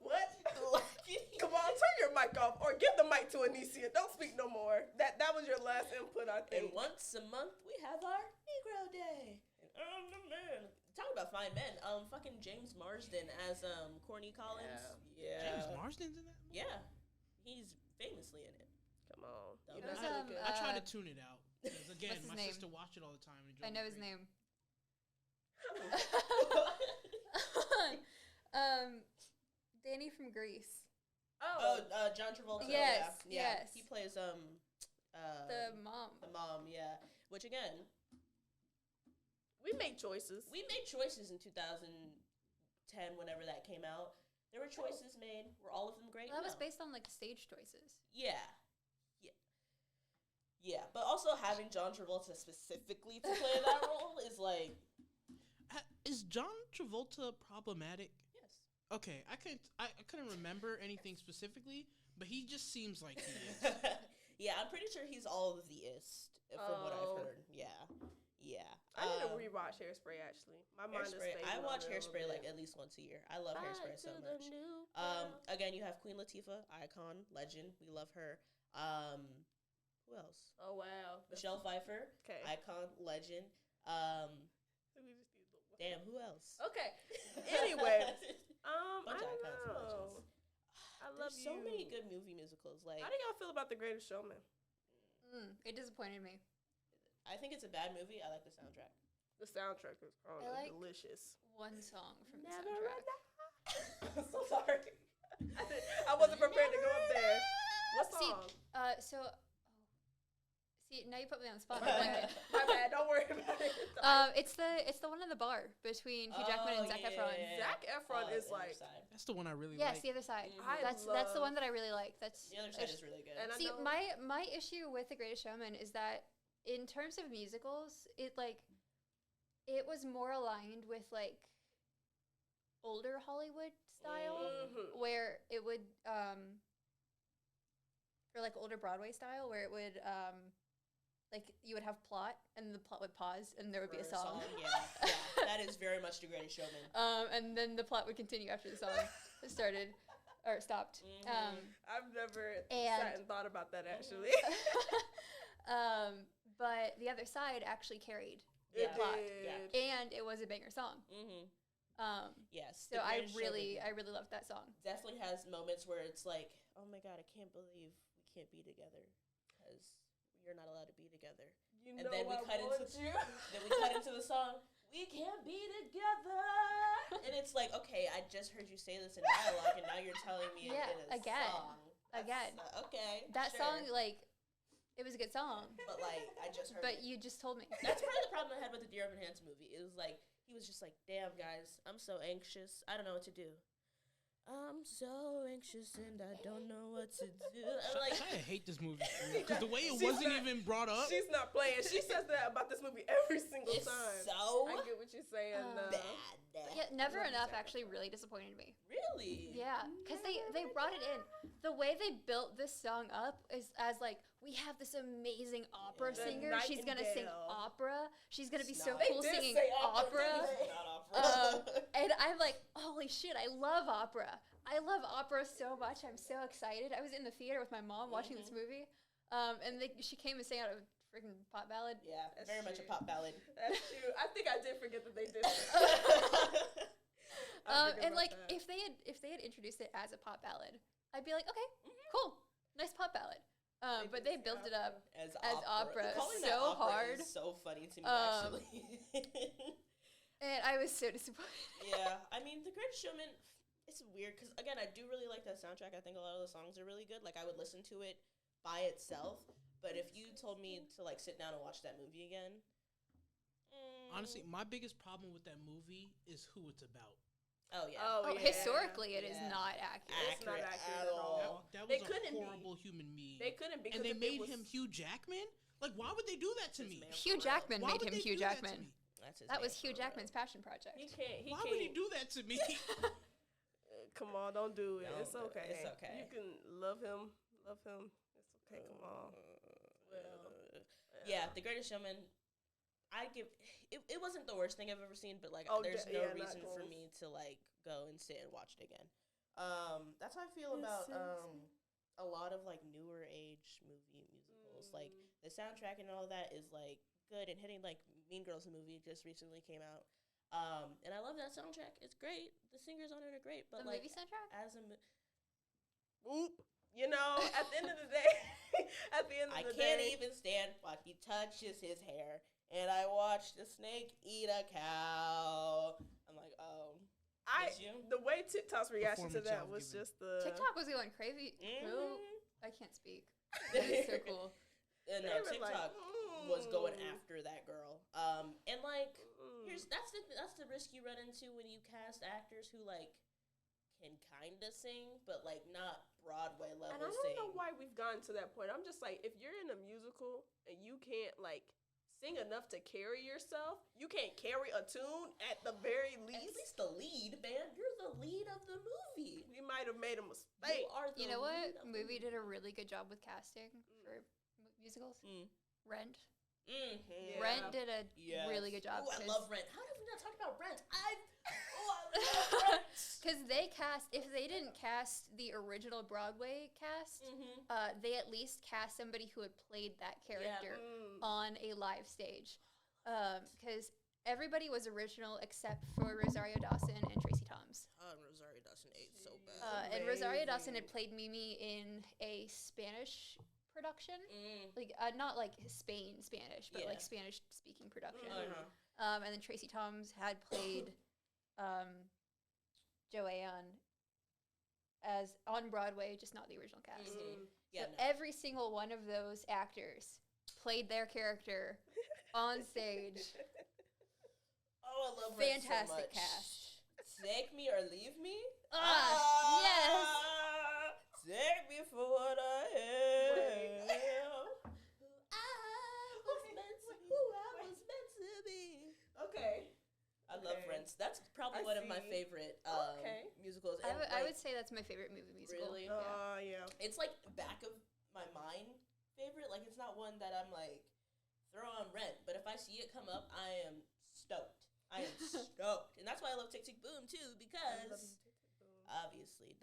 What? Blackity. Come on, turn your mic off or give the mic to Anicia. Don't speak no more. That was your last input, I think. And once a month we have our Negro Day. And man, talking about fine men. Fucking James Marsden as Corny Collins. Yeah. James Marsden's in that movie? Yeah, he's famously in it. Come on. You know There's, how to get- I try to tune it out. Because again, What's his my name? sister watched it all the time. And it I drove know me his crazy. name. Danny from Grease. John Travolta. Yes, yeah. yes. He plays The mom. the mom. Yeah, which again, we make choices. we made choices in 2010 whenever that came out. There were choices made. Were all of them great? Well, that was No. based on like stage choices. Yeah. Yeah, but also having John Travolta specifically to play that role is like, Is John Travolta problematic? yes. Okay, I couldn't remember anything specifically, but he just seems like he is. Yeah, I'm pretty sure he's all of the ist from what I've Oh. heard. Yeah. I need to rewatch Hairspray, actually. My mind is Hairspray. fading I on watch it a Hairspray little like bit. at least once a year. I love Hairspray so Back to the much. new world. Again, you have Queen Latifah, icon, legend. We love her. Who else? Oh, wow. Michelle Pfeiffer, Okay. icon, legend. We just need the- Damn, who else? Okay. Anyway, I Bunch of don't icons and know. legends. I love There's so you. many good movie musicals. Like, How do y'all feel about The Greatest Showman? It disappointed me. I think it's a bad movie. I like the soundtrack. The soundtrack is like- delicious. One song from the Never soundtrack. I'm so sorry. I wasn't prepared to go up there. What See, song? See, now you put me on the spot. My I'm bad. blanking. My bad. Don't worry about it. It's the one in the bar between Hugh Jackman and Zac Efron. Zac Efron Oh, is the other like. side. That's the one I really Yes, like. the other side. I That's the love- one that I really like. That's The other side is really good. And I see know- my issue with The Greatest Showman is that in terms of musicals, it was more aligned with like older Hollywood style, Mhm. where it would or like older Broadway style, where it would like you would have plot and the plot would pause and there would be a For song. Yeah, that is very much The Greatest Showman. And then the plot would continue after the song started or stopped. I've never and- sat and thought about that actually. But the other side actually carried the Yeah. plot, did. and it was a banger song. Yes. So The I Greatest really Showman loved that song. definitely has moments where it's like, oh my god, I can't believe we can't be together because you're not allowed to be together. You And know then we I cut want into you. Then we cut into the song. We can't be together, and it's like, okay, I just heard you say this in dialogue, and now you're telling me Yeah, in a again. song. Again. Okay. That sure. song, like, it was a good song, But like, I just heard. but it. you just told me. That's part of the problem I had with the Dear Evan Hansen movie. It was like he was just like, "Damn guys, I'm so anxious. I don't know what to do. I'm so anxious and I don't know what to do." I'm like, I hate this movie because the way it She's wasn't not- even brought up. She's not playing. She says that about this movie every single it's time. so I get what you're saying. bad. Yeah, Never love Enough Zac actually really disappointed me. Really? Yeah, because they brought it in. The way they built this song up is as like, we have this amazing opera The singer. She's gonna sing Nightingale. opera. She's gonna be so They cool did singing say opera. It's not opera. And I'm like, holy shit, I love opera. I love opera so much. I'm so excited. I was in the theater with my mom watching this movie, and she came and sang out a freaking pop ballad. Yeah, That's very much a true. pop ballad. That's true. I think I did forget that they did that. I forget And about like, that. if they had introduced it as a pop ballad, I'd be like, okay, cool, nice pop ballad. But they did built say it up. As opera. Calling So that opera hard. is so funny to me, Um, actually. And I was so disappointed. Yeah, I mean, The Greatest Showman, it's weird because, again, I do really like that soundtrack. I think a lot of the songs are really good. Like, I would listen to it by itself, but if you told me to, like, sit down and watch that movie again, Honestly, my biggest problem with that movie is who it's about. oh, yeah. Oh, yeah. historically, it is Yeah. not accurate. It's not Accurate accurate at at all. all. That They was a couldn't be. horrible human being. They couldn't be. And they 'cause if it made was- him Hugh Jackman? Like, why would they do that to This me? man- Hugh For real. Jackman Why made would him they Hugh do that to Jackman. me? That's his That man was for Hugh real. Jackman's passion project. He can't. He Why can't. would he do that to me? Come on, don't do it. Don't It's do it. okay. It's okay. You can love him. Love him. It's okay. Come on. Well, Yeah, The Greatest Showman. I give it wasn't the worst thing I've ever seen, but like Oh, there's yeah, no not reason for close. me to like go and sit and watch it again. That's how I feel about a lot of like newer age musicals. Like the soundtrack and all that is like good and hitting. Like Mean Girls, the movie just recently came out. And I love that soundtrack. It's great. The singers on it are great. But The like movie soundtrack? as a Oop. You know, at the end of the day, I can't even stand while he touches his hair. And I watched a snake eat a cow. I'm like, oh. The way TikTok's reaction to Performance that y'all was giving. just the TikTok was going crazy. Mhm. I can't speak. That is so cool. And They were TikTok like, was going after that girl. And like, that's the risk you run into when you cast actors who like can kind of sing, but like not Broadway level. And I don't know why we've gotten to that point. I'm just like, if you're in a musical and you can't like sing enough to carry yourself, you can't carry a tune at the very At least. least the lead, man. You're the lead of the movie. We might have made a mistake. You are the You know what lead of the movie did a really good job with casting for musicals? Rent. Mm-hmm. Yeah. Rent did a Yes. really good job. Ooh, I 'cause- love Rent. How did we not talk about Rent? I love Rent. Because they cast, if they didn't cast the original Broadway cast, they at least cast somebody who had played that character on a live stage. Because everybody was original except for Rosario Dawson and Tracy Thoms. Rosario Dawson ate so bad. And Rosario Dawson had played Mimi in a Spanish production. Like, not like Spanish, but like Spanish-speaking production. And then Tracy Thoms had played Joanne as on Broadway, just not the original cast. Yeah, So every single one of those actors played their character on stage. Oh, I love Rent so Fantastic much. cast. Take me or leave me. Yes. Take me for what I am. Who I was meant to be. Okay. I love Rent. That's probably one of my favorite musicals. And I would say that's my favorite movie musical. Really? Yeah. It's like back of my mind favorite. Like it's not one that I'm like throw on Rent, but if I see it come up, I am stoked. I am stoked, and that's why I love Tick Tick Boom too, because obviously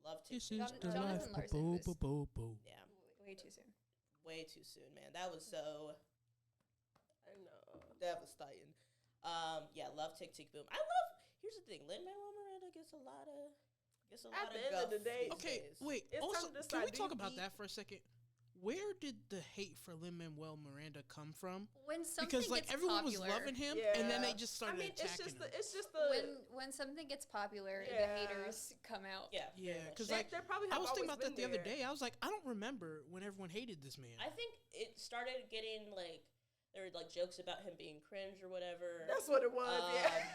love Tick Tick Boom. Jonathan Larson was Yeah, way too soon. way too soon, man. That was so I know. devastating. Yeah, love Tick Tick Boom. I love. Here's the thing, Lin-Manuel Miranda gets a lot of. At the end of the day, Okay, wait. It's Also, time to can we decide, do talk you about eat- that for a second? Where did the hate for Lin-Manuel Miranda come from? When something Because like gets everyone popular, was loving him, and then they just started attacking him. It's just the when something gets popular, the Yeah. haters come out. Yeah, Yeah, very much because so. like they probably I have was thinking always about that the been other there. day. I was like, I don't remember when everyone hated this man. I think it started getting like there were like jokes about him being cringe or whatever. That's what it was.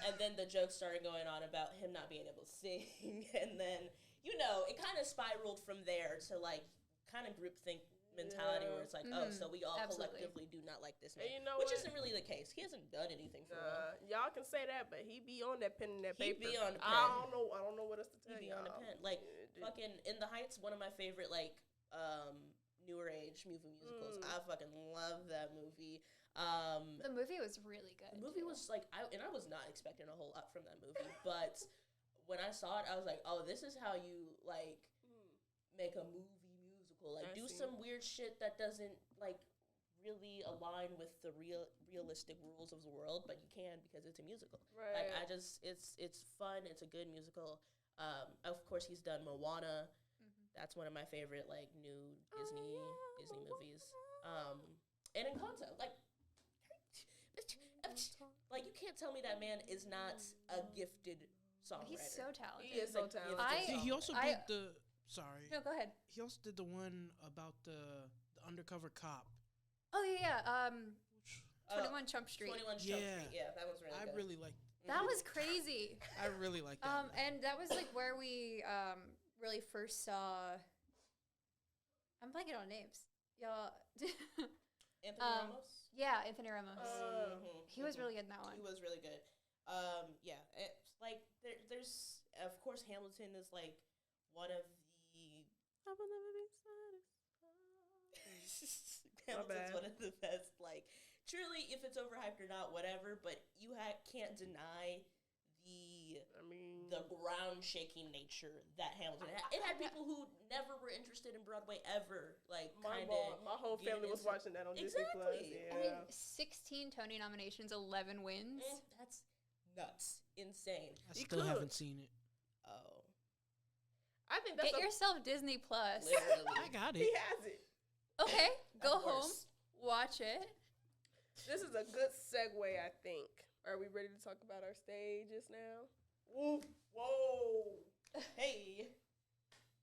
And then the jokes started going on about him not being able to sing, and then it kind of spiraled from there to like kind of groupthink mentality where it's like, oh, so we all Absolutely. collectively do not like this man, And you know which what? isn't really the case. He hasn't done anything for real. Y'all can say that, but he be on that pen and that He paper. be on the I pen. don't know what else to tell He be you. on the pen, like fucking In the Heights, one of my favorite like newer age movie musicals. I fucking love that movie. The movie was really good. The movie was like, I was not expecting a whole lot from that movie, but when I saw it, I was like, oh, this is how you like make a movie musical. Like, do some weird shit that doesn't like really align with the realistic rules of the world, but you can because it's a musical. Right. Like, it's fun. It's a good musical. Of course, he's done Moana. That's one of my favorite like new Disney movies. And Encanto, like you can't tell me that man is not a gifted songwriter. He's so talented. He is so talented. He also did the. Sorry. No, go ahead. He also did the one about the undercover cop. Oh yeah, 21 Jump Street. 21 Jump Street. Yeah, that was really I good. really liked. That was crazy. I really liked that. And that was like where we really first saw. I'm blanking on names. Y'all. Anthony Ramos? Yeah, Anthony Ramos. He was Mhm. really good in that one. He was really good. Yeah, it's like there's of course Hamilton is like one of the. I will never be satisfied. Hamilton's one of the best. Like truly, if it's overhyped or not, whatever. But you can't deny the ground shaking nature that Hamilton had. It had people who never were interested in Broadway ever. Like my whole family was watching that on Disney Plus. Yeah. I mean, 16 Tony nominations, 11 wins. That's nuts, insane. I still haven't seen it. Oh, I think that's Get yourself Disney Plus. literally. I got He it. has it. Okay, go Of home, course. watch it. This is a good segue, I think. Are we ready to talk about our stages now? Whoa. Hey.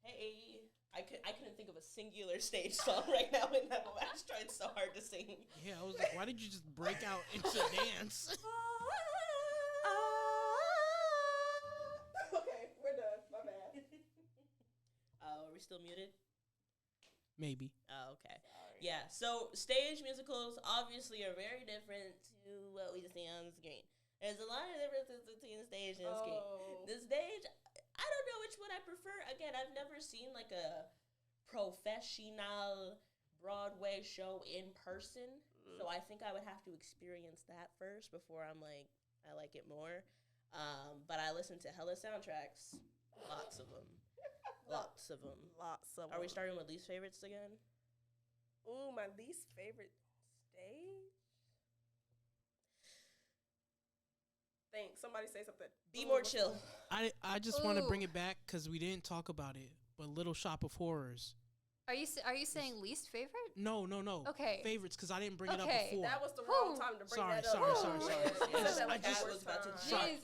I couldn't think of a singular stage song right now in that moment. I was trying so hard to sing. Yeah, I was like, why did you just break out into dance? Okay, we're done. My bad. Are we still muted? Maybe. Oh, okay. Yeah, so stage musicals obviously are very different to what we see on screen. There's a lot of differences between stage and screen. The stage, I don't know which one I prefer. Again, I've never seen like a professional Broadway show in person, so I think I would have to experience that first before I'm like, I like it more. But I listen to hella soundtracks, lots of them. Lots of them. Are we starting with least favorites again? Ooh, my least favorite stage? Somebody say something. Be More Chill. I just want to bring it back because we didn't talk about it, but Little Shop of Horrors. Are you saying least favorite? No. Okay. Favorites, because I didn't bring it up Okay. before. That was the wrong time to bring that up.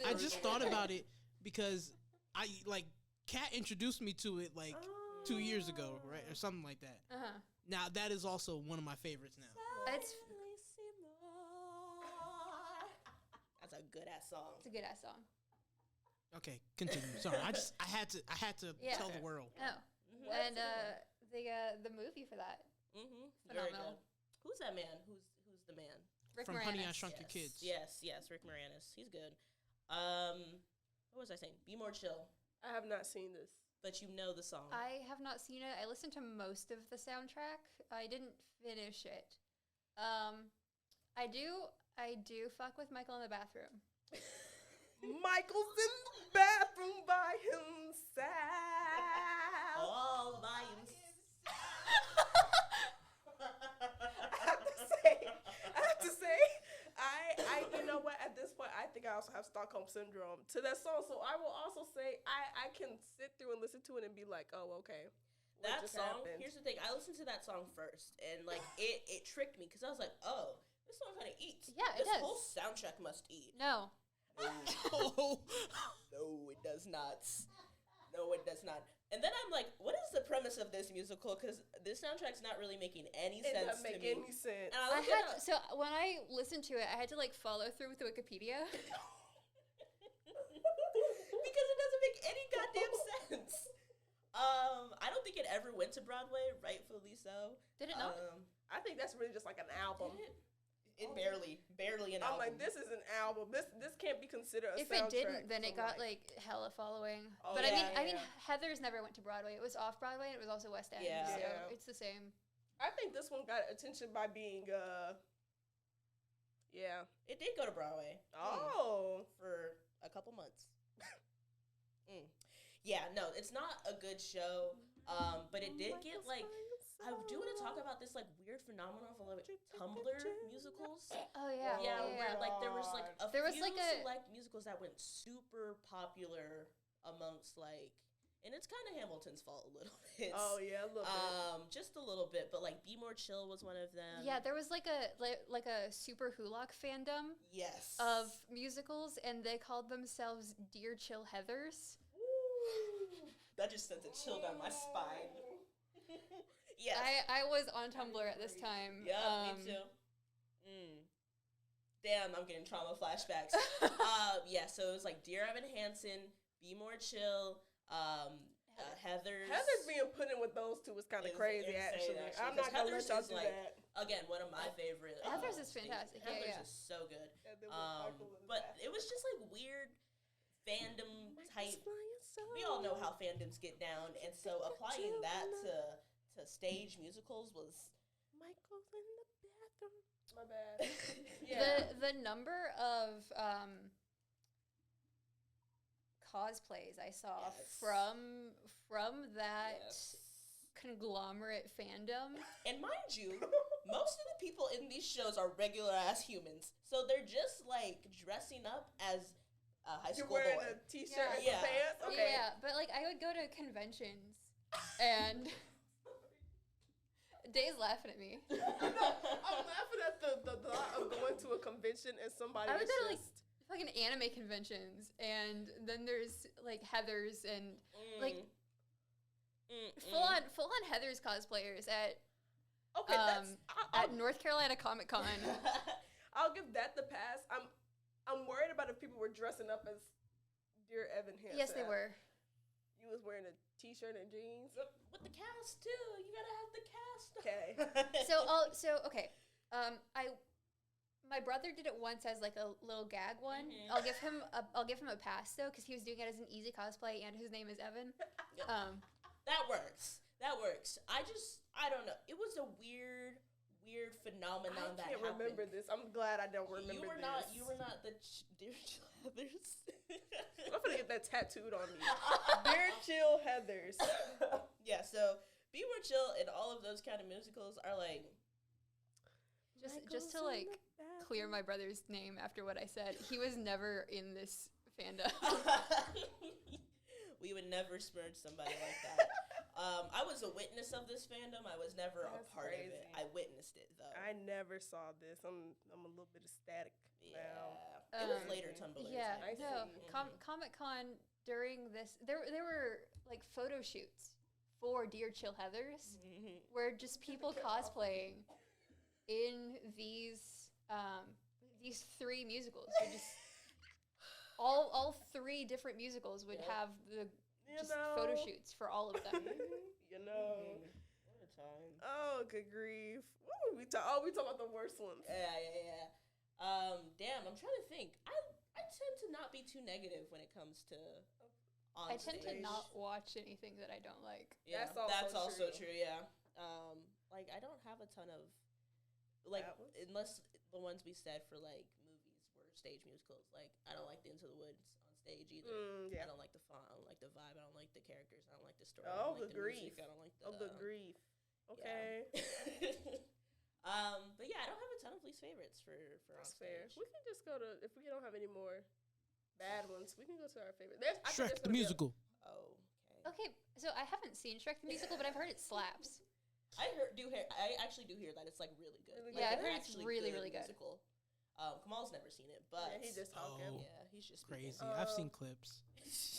I just thought about it because Kat introduced me to it 2 years ago, right, or something like that. Now that is also one of my favorites now. That's a good ass song. It's a good ass song. Okay, continue. Sorry, I had to tell the world. Oh, and the movie for that. Very Phenomenal. good. Who's that man? Who's the man? Rick From Moranis. Honey, I Shrunk Your Kids. Yes, Rick Moranis. He's good. What was I saying? Be More Chill. I have not seen this. But you know the song. I have not seen it. I listened to most of the soundtrack. I didn't finish it. I do fuck with Michael in the bathroom. Michael's in the bathroom by himself. All by himself. I have to say, you know what? At this point, I think I also have Stockholm Syndrome to that song. So I will also say I can sit through and listen to it and be like, oh, okay. That song, here's the thing. I listened to that song first, and it tricked me because I was like, oh, this song kind of eats. Yeah, it this does. whole soundtrack must eat. No. Oh. No, it does not. No, it does not. And then I'm like, what is the premise of this musical? Because this soundtrack's not really making any sense to me. It doesn't make any sense. And I looked it up. So when I listened to it, I had to follow through with the Wikipedia. Because it doesn't make any goddamn sense. I don't think it ever went to Broadway, rightfully so. Did it not? I think that's really just like an album. Did it? It barely an album. I'm like, this is an album. This can't be considered a If soundtrack. it didn't, then it got hella following. Oh, But yeah, I mean, Heathers never went to Broadway. It was off Broadway, and it was also West End. Yeah. So Yeah. it's the same. I think this one got attention by being yeah. It did go to Broadway. Oh. For a couple months. Yeah, no, it's not a good show. But it did get I do want to talk about this weird phenomenon of Tumblr musicals. Oh yeah. Yeah, where there was a There was, few select musicals that went super popular amongst and it's kind of Hamilton's fault a little bit. Oh yeah, a little bit. Just a little bit, but Be More Chill was one of them. Yeah, there was a super Hulock fandom. Yes. Of musicals, and they called themselves DearChillHeathers. That just sent a chill down my spine. Yes. I was on Tumblr at this time. Yeah, me too. Damn, I'm getting trauma flashbacks. Yeah, so it was Dear Evan Hansen, Be More Chill, Heathers. Heathers being put in with those two was kind of crazy, actually. I'm not gonna let y'all do that. Again, one of my favorite. Heathers is fantastic. Heathers is so good. But it was just weird fandom type. We all know how fandoms get down, and so applying that to stage musicals was Michael's in the bathroom. My bad. Yeah. The number of cosplays I saw Yes. from that Yes. conglomerate fandom. And mind you, most of the people in these shows are regular ass humans, so they're just like dressing up as a high You're school wearing boy. a t-shirt and Yeah. pants? Okay. Yeah, but like I would go to conventions and Day's laughing at me. No, I'm laughing at the thought of going to a convention and somebody I would is go to like just... fucking anime conventions, and then there's like Heathers and like full on Heathers cosplayers at Okay, that's... at North Carolina Comic Con. I'll give that the pass. I'm worried about if people were dressing up as Dear Evan Hansen. Yes, they were. You was wearing a t-shirt and jeans. With the cast too, you gotta have the cast. Okay. So okay, my brother did it once as like a little gag one. Mhm. I'll give him a pass though, because he was doing it as an easy cosplay and his name is Evan. That works. I don't know. It was a weird phenomenon I can't that happened. remember this. I'm glad I don't remember You were not the DearChillHeathers. I'm gonna get that tattooed on me. DearChillHeathers. Yeah, so Be More Chill and all of those kind of musicals are like Just to like clear my brother's name after what I said, he was never in this fandom. we would never spurge somebody like that. I was a witness of this fandom. I was never That's a part of crazy. it. I witnessed it though. I never saw this. I'm a little bit ecstatic now. It was later Tumblr. Yeah, I no, see. Comic-Con during this, there were like photo shoots for DearChillHeathers where just people cosplaying in these three musicals. Would just all three different musicals would have the photo shoots for all of them. You know. What a time. Oh, good grief. What were we talking about the worst ones. Yeah. Damn, I'm trying to think. I tend to not be too negative when it comes to on I tend to stage. not watch anything that I don't like. Yeah, That's also true. Yeah. Like I don't have a ton of like That was- unless the ones we said for like movies were stage musicals. Like I don't like the Into the Woods on stage either. I Yeah. don't like the font. I don't like the vibe. I don't like the characters. I don't like the story. I Oh, don't like good the grief. music. I don't like the. Oh, good grief. yeah. Okay. But yeah, I don't have a ton of least favorites for That's on fair. stage. We can just go to, if we don't have any more bad ones, we can go to our favorite. I think Shrek there's the gonna be musical. Oh, Okay, so I haven't seen Shrek the musical, but I've heard it slaps. I actually do hear that it's like really good. Really Like, Yeah, I've an heard it's actually really, really good. musical. Kamal's never seen it, but Yeah, he just talking. Oh. yeah, he's just Crazy. speaking. I've seen clips.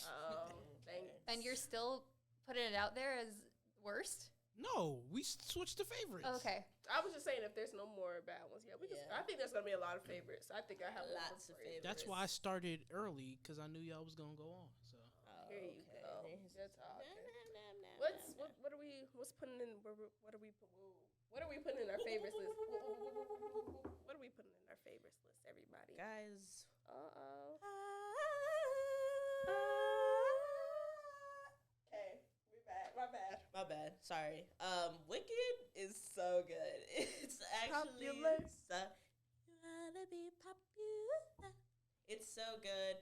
Oh, thanks. And you're still putting it out there as worst? No, we switched to favorites. Okay. I was just saying if there's no more bad ones, yeah, we can. Yeah. I think there's gonna be a lot of favorites. I think I have Lots of favorites. That's why I started early, because I knew y'all was going to go on. So Oh, Here you okay. go. There's- Good talking. Nah, nah, What nah. are we? What's putting in? What are we putting in our favorites list? What are we putting in our favorites list, everybody? Guys. Uh-oh. Okay, we back. My bad. My bad. Sorry. Wicked is so good. It's actually Popular. you wanna be popular. It's so good.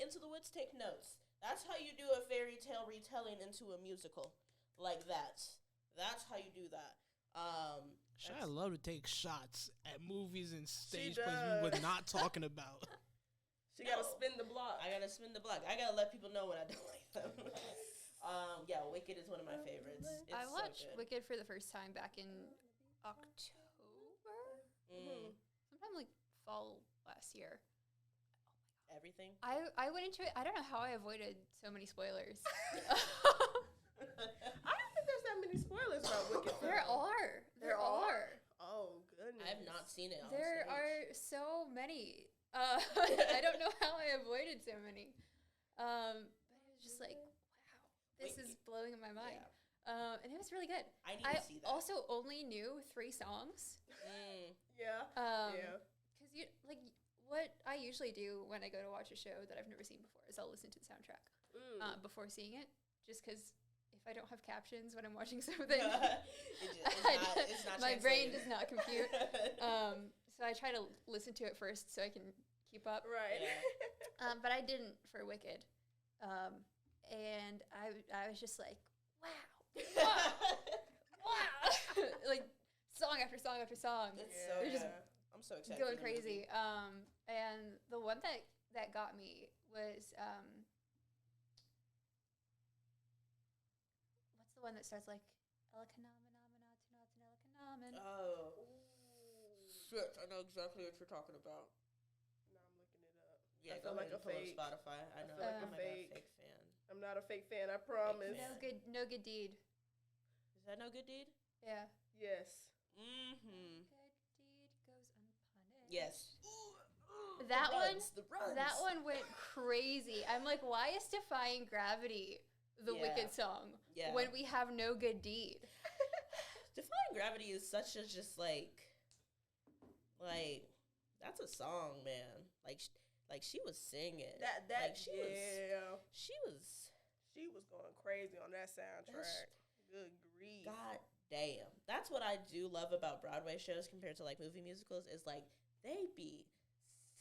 Into the Woods, take notes. That's how you do a fairy tale retelling into a musical. Like that. That's how you do that. I love to take shots at movies and stage does. plays we were not talking about. She gotta No. spin the block. I gotta spin the block. I gotta let people know when I don't like them. Yeah, Wicked is one of my favorites. It's I watched so good. Wicked for the first time back in October? Sometime like fall last year. Everything. I went into it. I don't know how I avoided so many spoilers. I don't think there's that many spoilers about Wicked. There though. are. There are? Oh goodness. I have not seen it. On There stage. are so many. I don't know how I avoided so many. But it was just like, wow, this is blowing my mind. And it was really good. I need I to see that. also only knew 3 songs. Yeah. Because what I usually do when I go to watch a show that I've never seen before is I'll listen to the soundtrack before seeing it, just because if I don't have captions when I'm watching something, it's not my brain translated. does not compute. So I try to listen to it first so I can keep up. Right. Yeah. But I didn't for Wicked. And I was just like, wow. Wow. Like, song after song after song. It's Yeah. so They're just good. I'm so excited. going for the movie. crazy. And the one that got me was what's the one that starts like Oh. Shit, I know exactly what you're talking about. Now I'm looking it up. Yeah, I go feel ahead like and a pull fake. up Spotify. I know. feel like a I'm fake. a fake fan. I'm not a fake fan, I promise. fan. No good deed. Is that No Good Deed? Yeah. Yes. Mm-hmm. Good deed goes unpunished. Yes. That The runs. That one went crazy. I'm like, why is Defying Gravity the Yeah. Wicked song Yeah. when we have No Good Deed? Defying Gravity is such a just like that's a song, man. Like she was singing. That like she was she was going crazy on that soundtrack. Good grief. God damn. That's what I do love about Broadway shows compared to like movie musicals is like they be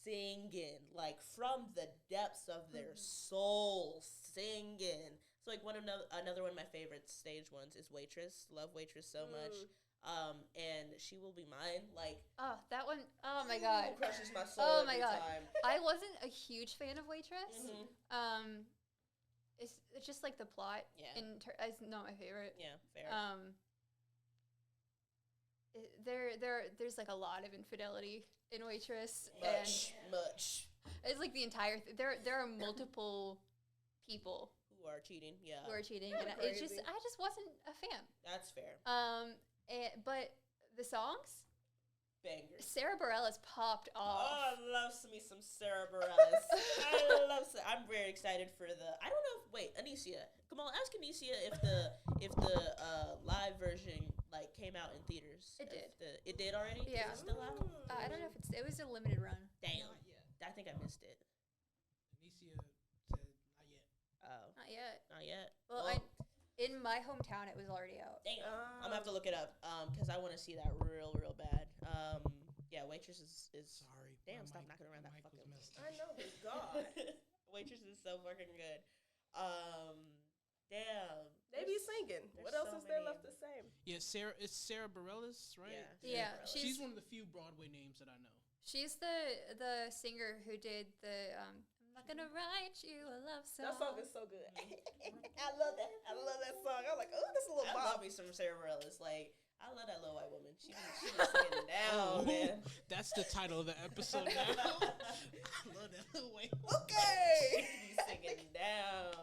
singing like from the depths of their soul singing. So like another one of my favorite stage ones is Waitress. Love Waitress so much. And She Will Be Mine. Like Oh, that one. Oh my god. crushes my soul Oh my every god. time. I wasn't a huge fan of Waitress. Mhm. It's just like the plot. Yeah. It's not my favorite. Yeah, fair. There's like a lot of infidelity in Waitress, much. and it's like the entire. There are multiple people Who are cheating? Yeah, who are cheating, Kinda and I just crazy. wasn't a fan. that's fair. But the songs, Bangers. Sarah Bareilles popped Oh, off. I love me some Sarah Bareilles. I'm very excited for the. I don't know. Wait, Anicia, come on, ask Anicia if the live version like came out in theaters. It did. It did already. Yeah. Is it still out? I don't know if it was a limited run. Damn. Not yet. I think I missed it. Anicia said not yet. Oh, Not yet. not yet. Well, in my hometown, it was already out. Damn. I'm gonna have to look it up. Because I want to see that real bad. Yeah, Waitress is. Sorry. Damn, my stop mic- knocking around my that mic was fucking. messed I up. know, but God. Waitress is so fucking good. Damn. They be singing. There's What else so is there many. left to say? Yeah, it's Sarah Bareilles, right? Yeah. Yeah, She's one of the few Broadway names that I know. She's the singer who did the I'm not gonna write you a love song. That song is so good. I love that. I love that song. I'm like, oh, this is a little I love bop. me some Sarah Bareilles. Like, I love that little white woman. She be singing down, man. That's the title of the episode now. I love that little way. Okay. She be singing down.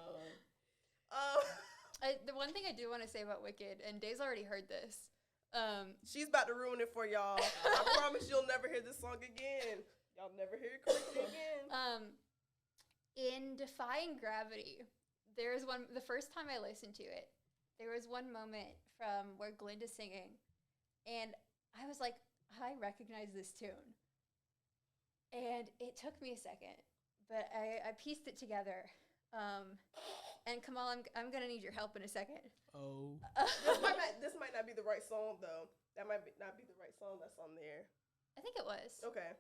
The one thing I do want to say about Wicked, and Day's already heard this. She's about to ruin it for y'all. I promise you'll never hear this song again. Y'all never hear it correctly again. In Defying Gravity, there's one. The first time I listened to it, there was one moment from where Glinda's singing, and I was like, I recognize this tune. And it took me a second, but I pieced it together. And Kamal, I'm gonna need your help in a second. Oh. This might not be the right song though. That might not be the right song that's on there. I think it was. Okay.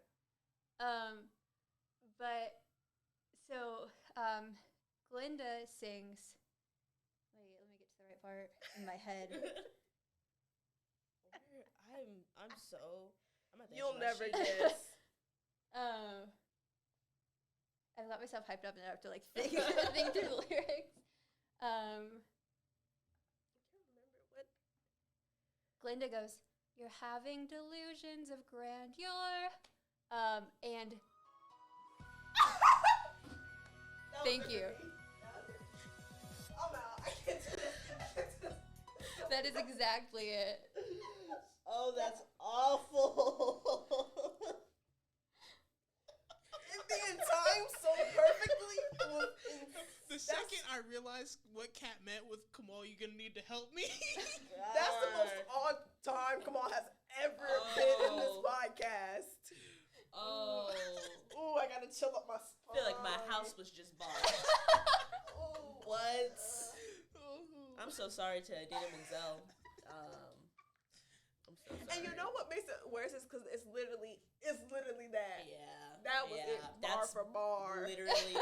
But so Glinda sings. Wait, let me get to the right part in my head. I'm so. I'm at the edge You'll of my never seat. guess. I got myself hyped up and I have to like think through the lyrics. I can't remember what. Glinda goes, "You're having delusions of grandeur," and thank you. Oh no, I can't do this. That is exactly it. Oh, that's awful. It being timed so perfectly. The second I realized what Kat meant with Kamal, you're gonna need to help me. That's the most on time Kamal has ever been in this podcast. Oh. Ooh, I gotta chill up my spine. I feel like my house was just bought. Ooh. What? I'm so sorry to Adina Menzel. I'm so And you know what makes it worse is because it's literally that. Yeah. That was it, bar That's for bar. Literally,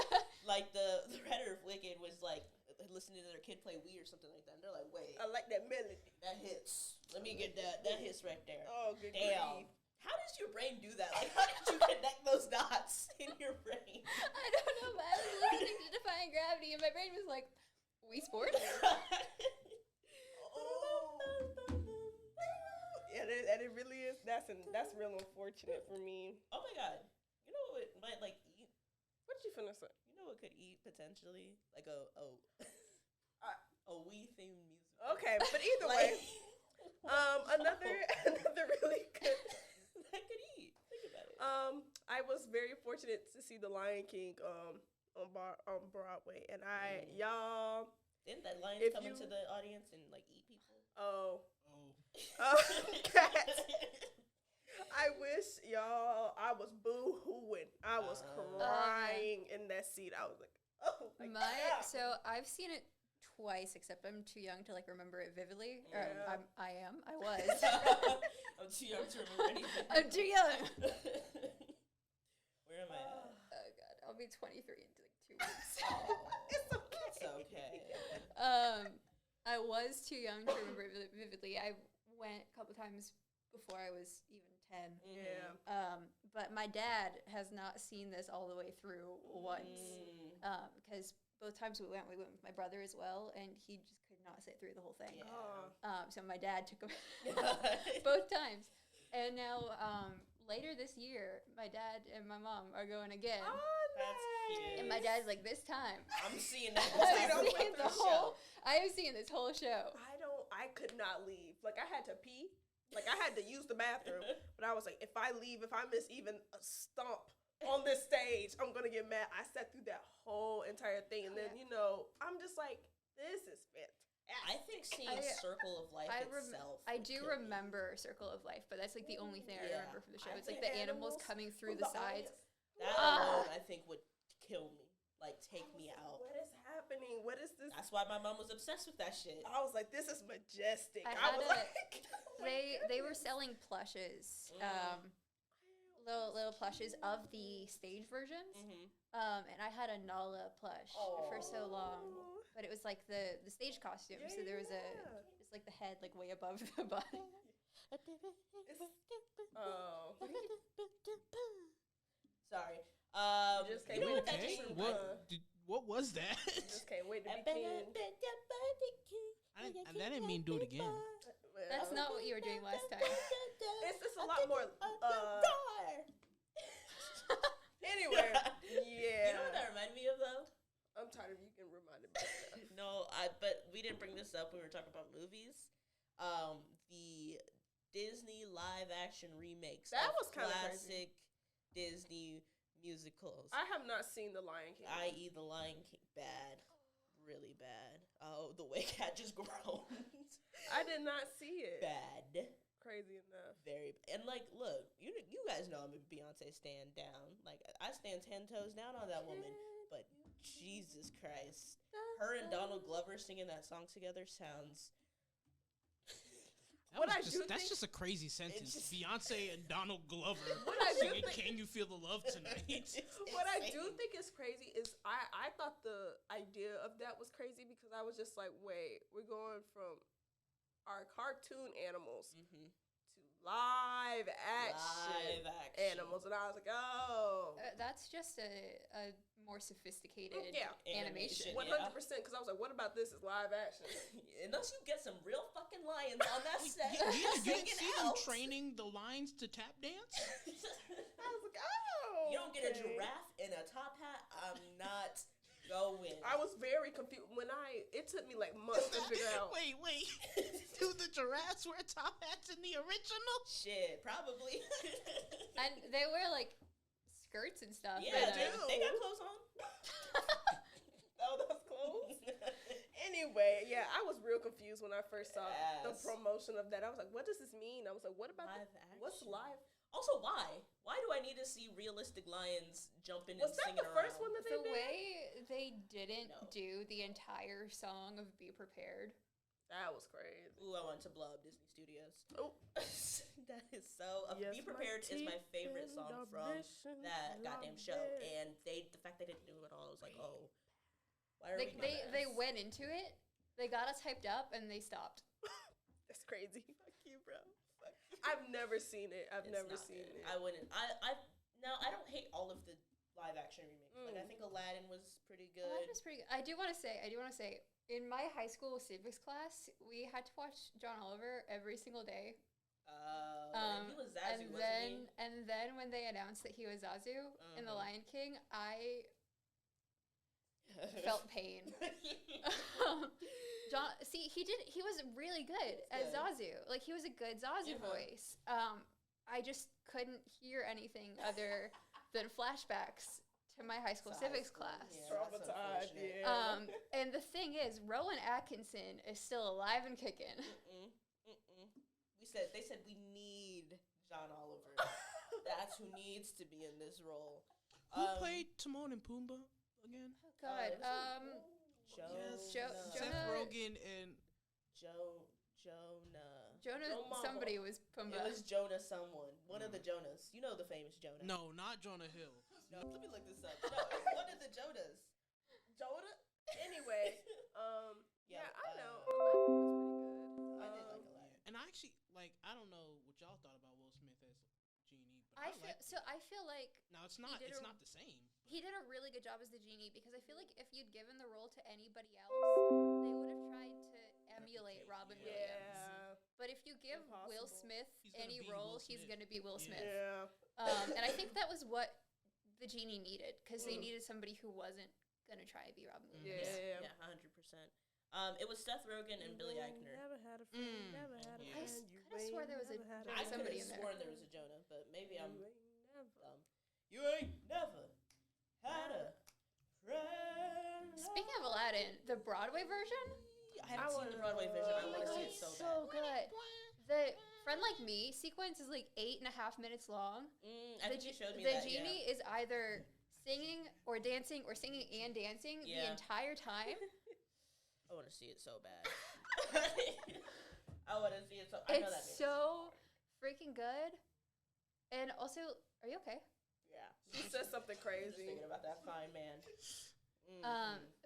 like the writer of Wicked was like listening to their kid play Wii or something like that. And they're like, wait, I like that melody. that hits. Let me get that. That hits right there. Oh, good Damn. grief. How does your brain do that? Like, how did you connect those dots in your brain? I don't know, but I was listening to Defying Gravity, and my brain was like, Wii Sports? Yeah, and it really is. That's real unfortunate for me. Oh my god. You know what might like eat? What you finna say? You know what could eat potentially? Like a Wii themed music. Okay, but either way, another really good. That could eat. Think about it. I was very fortunate to see The Lion King on Broadway, and y'all. Didn't that lion If come you- into the audience and like eat people? Oh, Oh. I wish y'all. I was boo-hooing. I was crying in that seat. I was like, oh my god. So I've seen it twice, except I'm too young to like remember it vividly. Or Yeah. I was. I'm too young to remember anything. I'm too young. Where am I at? Oh god, I'll be 23 in like 2 weeks. It's okay. It's okay. I was too young to remember it vividly. I went a couple times before I was even 10. Yeah. But my dad has not seen this all the way through once. Because both times we went with my brother as well, and he just could not sit through the whole thing. Yeah. So my dad took him both times. And now, later this year, my dad and my mom are going again. Oh, That's cute. And my dad's like, this time. I'm seeing that. I have seen this whole show. I could not leave. Like, I had to pee. Like, I had to use the bathroom. But I was like, if I miss even a stomp on this stage, I'm going to get mad. I sat through that whole entire thing. And then, I'm just like, this is fantastic. I think seeing Circle of Life itself. I do remember Circle of Life, but that's like the only thing I remember from the show. It's like the animals coming through the sides. That alone, I think, would kill me. Like, take me out. What is happening? What is this? That's why my mom was obsessed with that shit. I was like, this is majestic. I was had like, they were selling plushes, little plushes of the stage versions. And I had a Nala plush for so long, but it was like the stage costume. So there was it's like the head like way above the body. Sorry. just can't You know wait what that to just see What was that? just can't wait to be king. That didn't mean do it again. That's not what you were doing last time. It's just a lot more. Anyway, yeah. You know what that reminded me of though? I'm tired of you getting reminded about stuff. No, but we didn't bring this up when we were talking about movies. The Disney live action remakes. That of was kinda classic Disney musicals. I have not seen The Lion King. I.e. The Lion King. Bad. Really bad. Oh, the way Cat just groaned. I did not see it. Bad. Crazy enough. Very. And like, look, you guys know I'm a Beyonce stand down. Like, I stand 10 toes down on that woman. But Jesus Christ, her and Donald Glover singing that song together sounds. That's just a crazy sentence. Just, Beyonce and Donald Glover What I do singing think- "Can You Feel the Love Tonight." What I do think is crazy is I thought the idea of that was crazy because I was just like, wait, we're going from our cartoon animals to live action animals, and I was like, oh, That's just a more sophisticated Animation, animation. 100%. Because I was like, what about this is live action? Unless you get some real fucking lions on that set. You didn't singing see them out. training the lions to tap dance? I was like, oh, You don't get a okay. giraffe in a top hat. I'm not going. I was very confused it took me like months to figure out. Wait. Do the giraffes wear top hats in the original? Shit, probably. And they wear like skirts and stuff. Yeah, but, they got clothes on. Oh, those clothes. Anyway, yeah, I was real confused when I first saw the Yes. promotion of that. I was like, what does this mean? I was like, what about Live what's action. live? Also, why? Why do I need to see realistic lions jumping Was and that singing the first around? one that they the did? way they didn't No. do the entire song of "Be Prepared" That was crazy. Ooh, I want to blow up Disney Studios. Oh, That is so. yes, Be Prepared is my favorite song from that goddamn show, and the fact they didn't do it at all, I was like, oh, why are Like we they doing they this? went into it, they got us hyped up, and they stopped. That's crazy. Fuck you, bro. Fuck you. I've never seen it. I've It's never not seen good. it. I wouldn't. I don't hate all of the live action remakes. Like I think Aladdin was pretty good. That was pretty good. I do want to say, in my high school civics class, we had to watch John Oliver every single day. And he was Zazu, wasn't he? And then when they announced that he was Zazu in The Lion King, I felt pain. John, see, he was really good as Zazu. Like, he was a good Zazu voice. I just couldn't hear anything other than flashbacks to my high school civics class. Yeah, Traumatized, yeah. And the thing is, Rowan Atkinson is still alive and kicking. They said we need John Oliver. That's who needs to be in this role. Who played Timon and Pumbaa again? Oh God, Jonah. Seth Rogen and Jonah. Somebody was Pumbaa. It was Jonah someone. One of the Jonas. You know the famous Jonah. No, not Jonah Hill. No, let me look this up. No, it's one of the Jonas. Jonah? Anyway, yeah, I know. I did like Aladdin. And I actually I don't know what y'all thought about Will Smith as Genie, but I feel like now it's not the same. He did a really good job as the genie because I feel like if you'd given the role to anybody else, they would have tried to emulate Robin Williams. Yeah. But if you give Will Smith any be role, Will he's Smith. going to be Will Smith. Yeah. And I think that was what the genie needed because they needed somebody who wasn't going to try to be Robin Williams. Yeah. Yeah, 100%. It was Seth Rogen and Billy Eichner. Never had a friend. Never had a Yeah. friend. I could have swore there was I could somebody have in there. sworn there was a Jonah, but maybe I'm Never. dumb. You ain't never had a friend. Speaking of Aladdin, the Broadway version, I haven't seen the Broadway version. I want to see it so bad. so good. The Friend Like Me sequence is like 8.5 minutes long. I think you showed me the that. genie is either singing or dancing or singing and dancing the entire time. I want to see it so bad. I want to see it so. I know that. It's so freaking good. And also, are you okay? Yeah. She said something I'm just crazy. thinking about that fine man.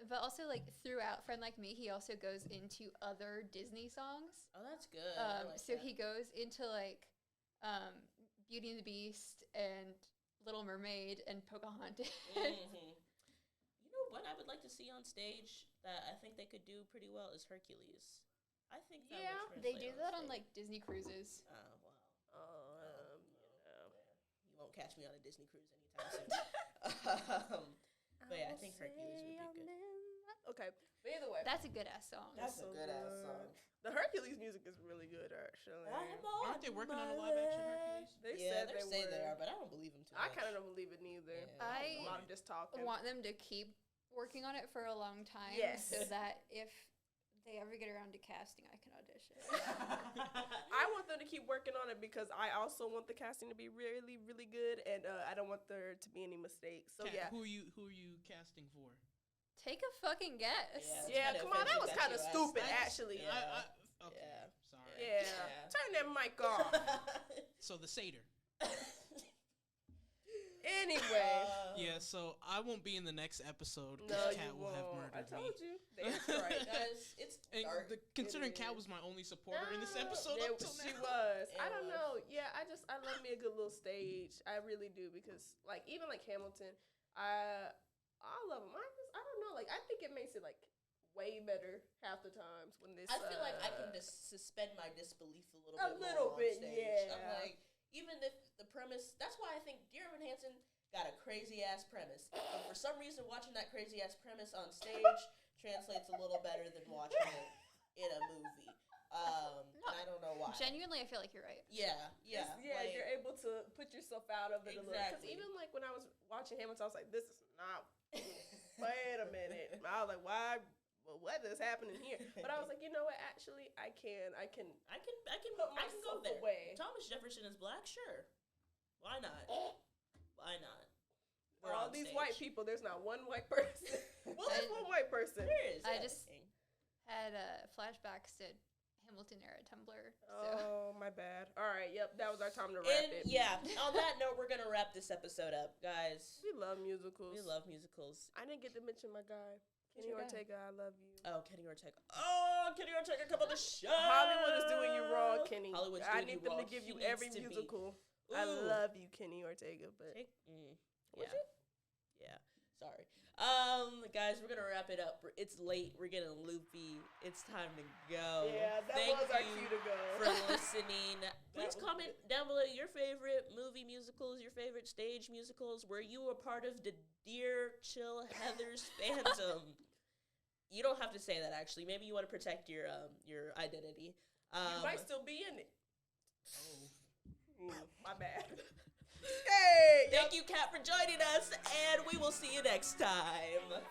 But also, like, throughout Friend Like Me, he also goes into other Disney songs. Oh, that's good. I like So that. he goes into, like, Beauty and the Beast and Little Mermaid and Pocahontas. You know what I would like to see on stage that I think they could do pretty well is Hercules. I think that would They translate do that on, stage. like, Disney cruises. Oh, wow. Yeah. You won't catch me on a Disney cruise anytime soon. But yeah, I think Hercules would be good. Okay, but either way, That's a good-ass song. That's a so good ass good. song. the Hercules music is really good, actually. Aren't they working on a live action Hercules? They Yeah, said they say were. they are, but I don't believe them too much. I kind of don't believe it neither. Yeah. I A lot of just talking. want them to keep working on it for a long time Yes. so that if they ever get around to casting, I can audition. I want them to keep working on it because I also want the casting to be really, really good, and I don't want there to be any mistakes. So yeah, Who are you casting for? Take a fucking guess. yeah. kinda Come on, that was offensive kind of that you stupid, asked. actually. Yeah. Okay, Yeah. sorry. Yeah. Turn that mic off. So the satyr. Anyway. Yeah, so I won't be in the next episode No, because you Kat will have won't. I murdered told me. you. That's right. Guys, it's And dark. considering It Kat is. was my only supporter in this episode There- up till she now. was. It I don't was. know. Yeah, I love me a good little stage. I really do because like even like Hamilton, I love them. I don't know. Like I think it makes it like way better half the times when this. I feel like I can just suspend my disbelief a little A bit. little more bit, on stage. yeah. I'm like, even if the premise, that's why I think Dear Evan Hansen got a crazy ass premise. But for some reason, watching that crazy ass premise on stage translates a little better than watching it in a movie. And I don't know why. Genuinely, I feel like you're right. Yeah. Like, you're able to put yourself out of it a little. Because Exactly. even like when I was watching Hamilton, I was like, this is not. Wait a minute. I was like, why? Well, what is happening here? But I was like, you know what? Actually, I can I can put go myself there. away. Thomas Jefferson is black, sure. Why not? Why not? We're All on these stage. white people, there's not one white person. Well, there's I- one white person. There is. I yeah. just- had flashbacks to Hamilton era Tumblr. So. Oh, my bad. All right, yep, that was our time to wrap it. Yeah, on that note, we're gonna wrap this episode up, guys. We love musicals. We love musicals. I didn't get to mention my guy, Who's Kenny your guy? Ortega. I love you. Oh, Kenny Ortega. Oh, Kenny Ortega, come on the show. Hollywood is doing you wrong, Kenny. Hollywood's I doing need you them wrong. to give He you needs every to be. musical. I Ooh. love you, Kenny Ortega, but Would you? Yeah. Sorry. Guys, we're gonna wrap it up. It's late. We're getting loopy. It's time to go. Yeah, that Thank was our you cue to go. for listening. Please was comment down below your favorite movie musicals, your favorite stage musicals. Were you a part of the Dear Chill Heathers fandom? You don't have to say that. Actually, maybe you want to protect your identity. You might still be in it. Oh. My bad. Hey, Thank you, Kat, for joining us, and we will see you next time.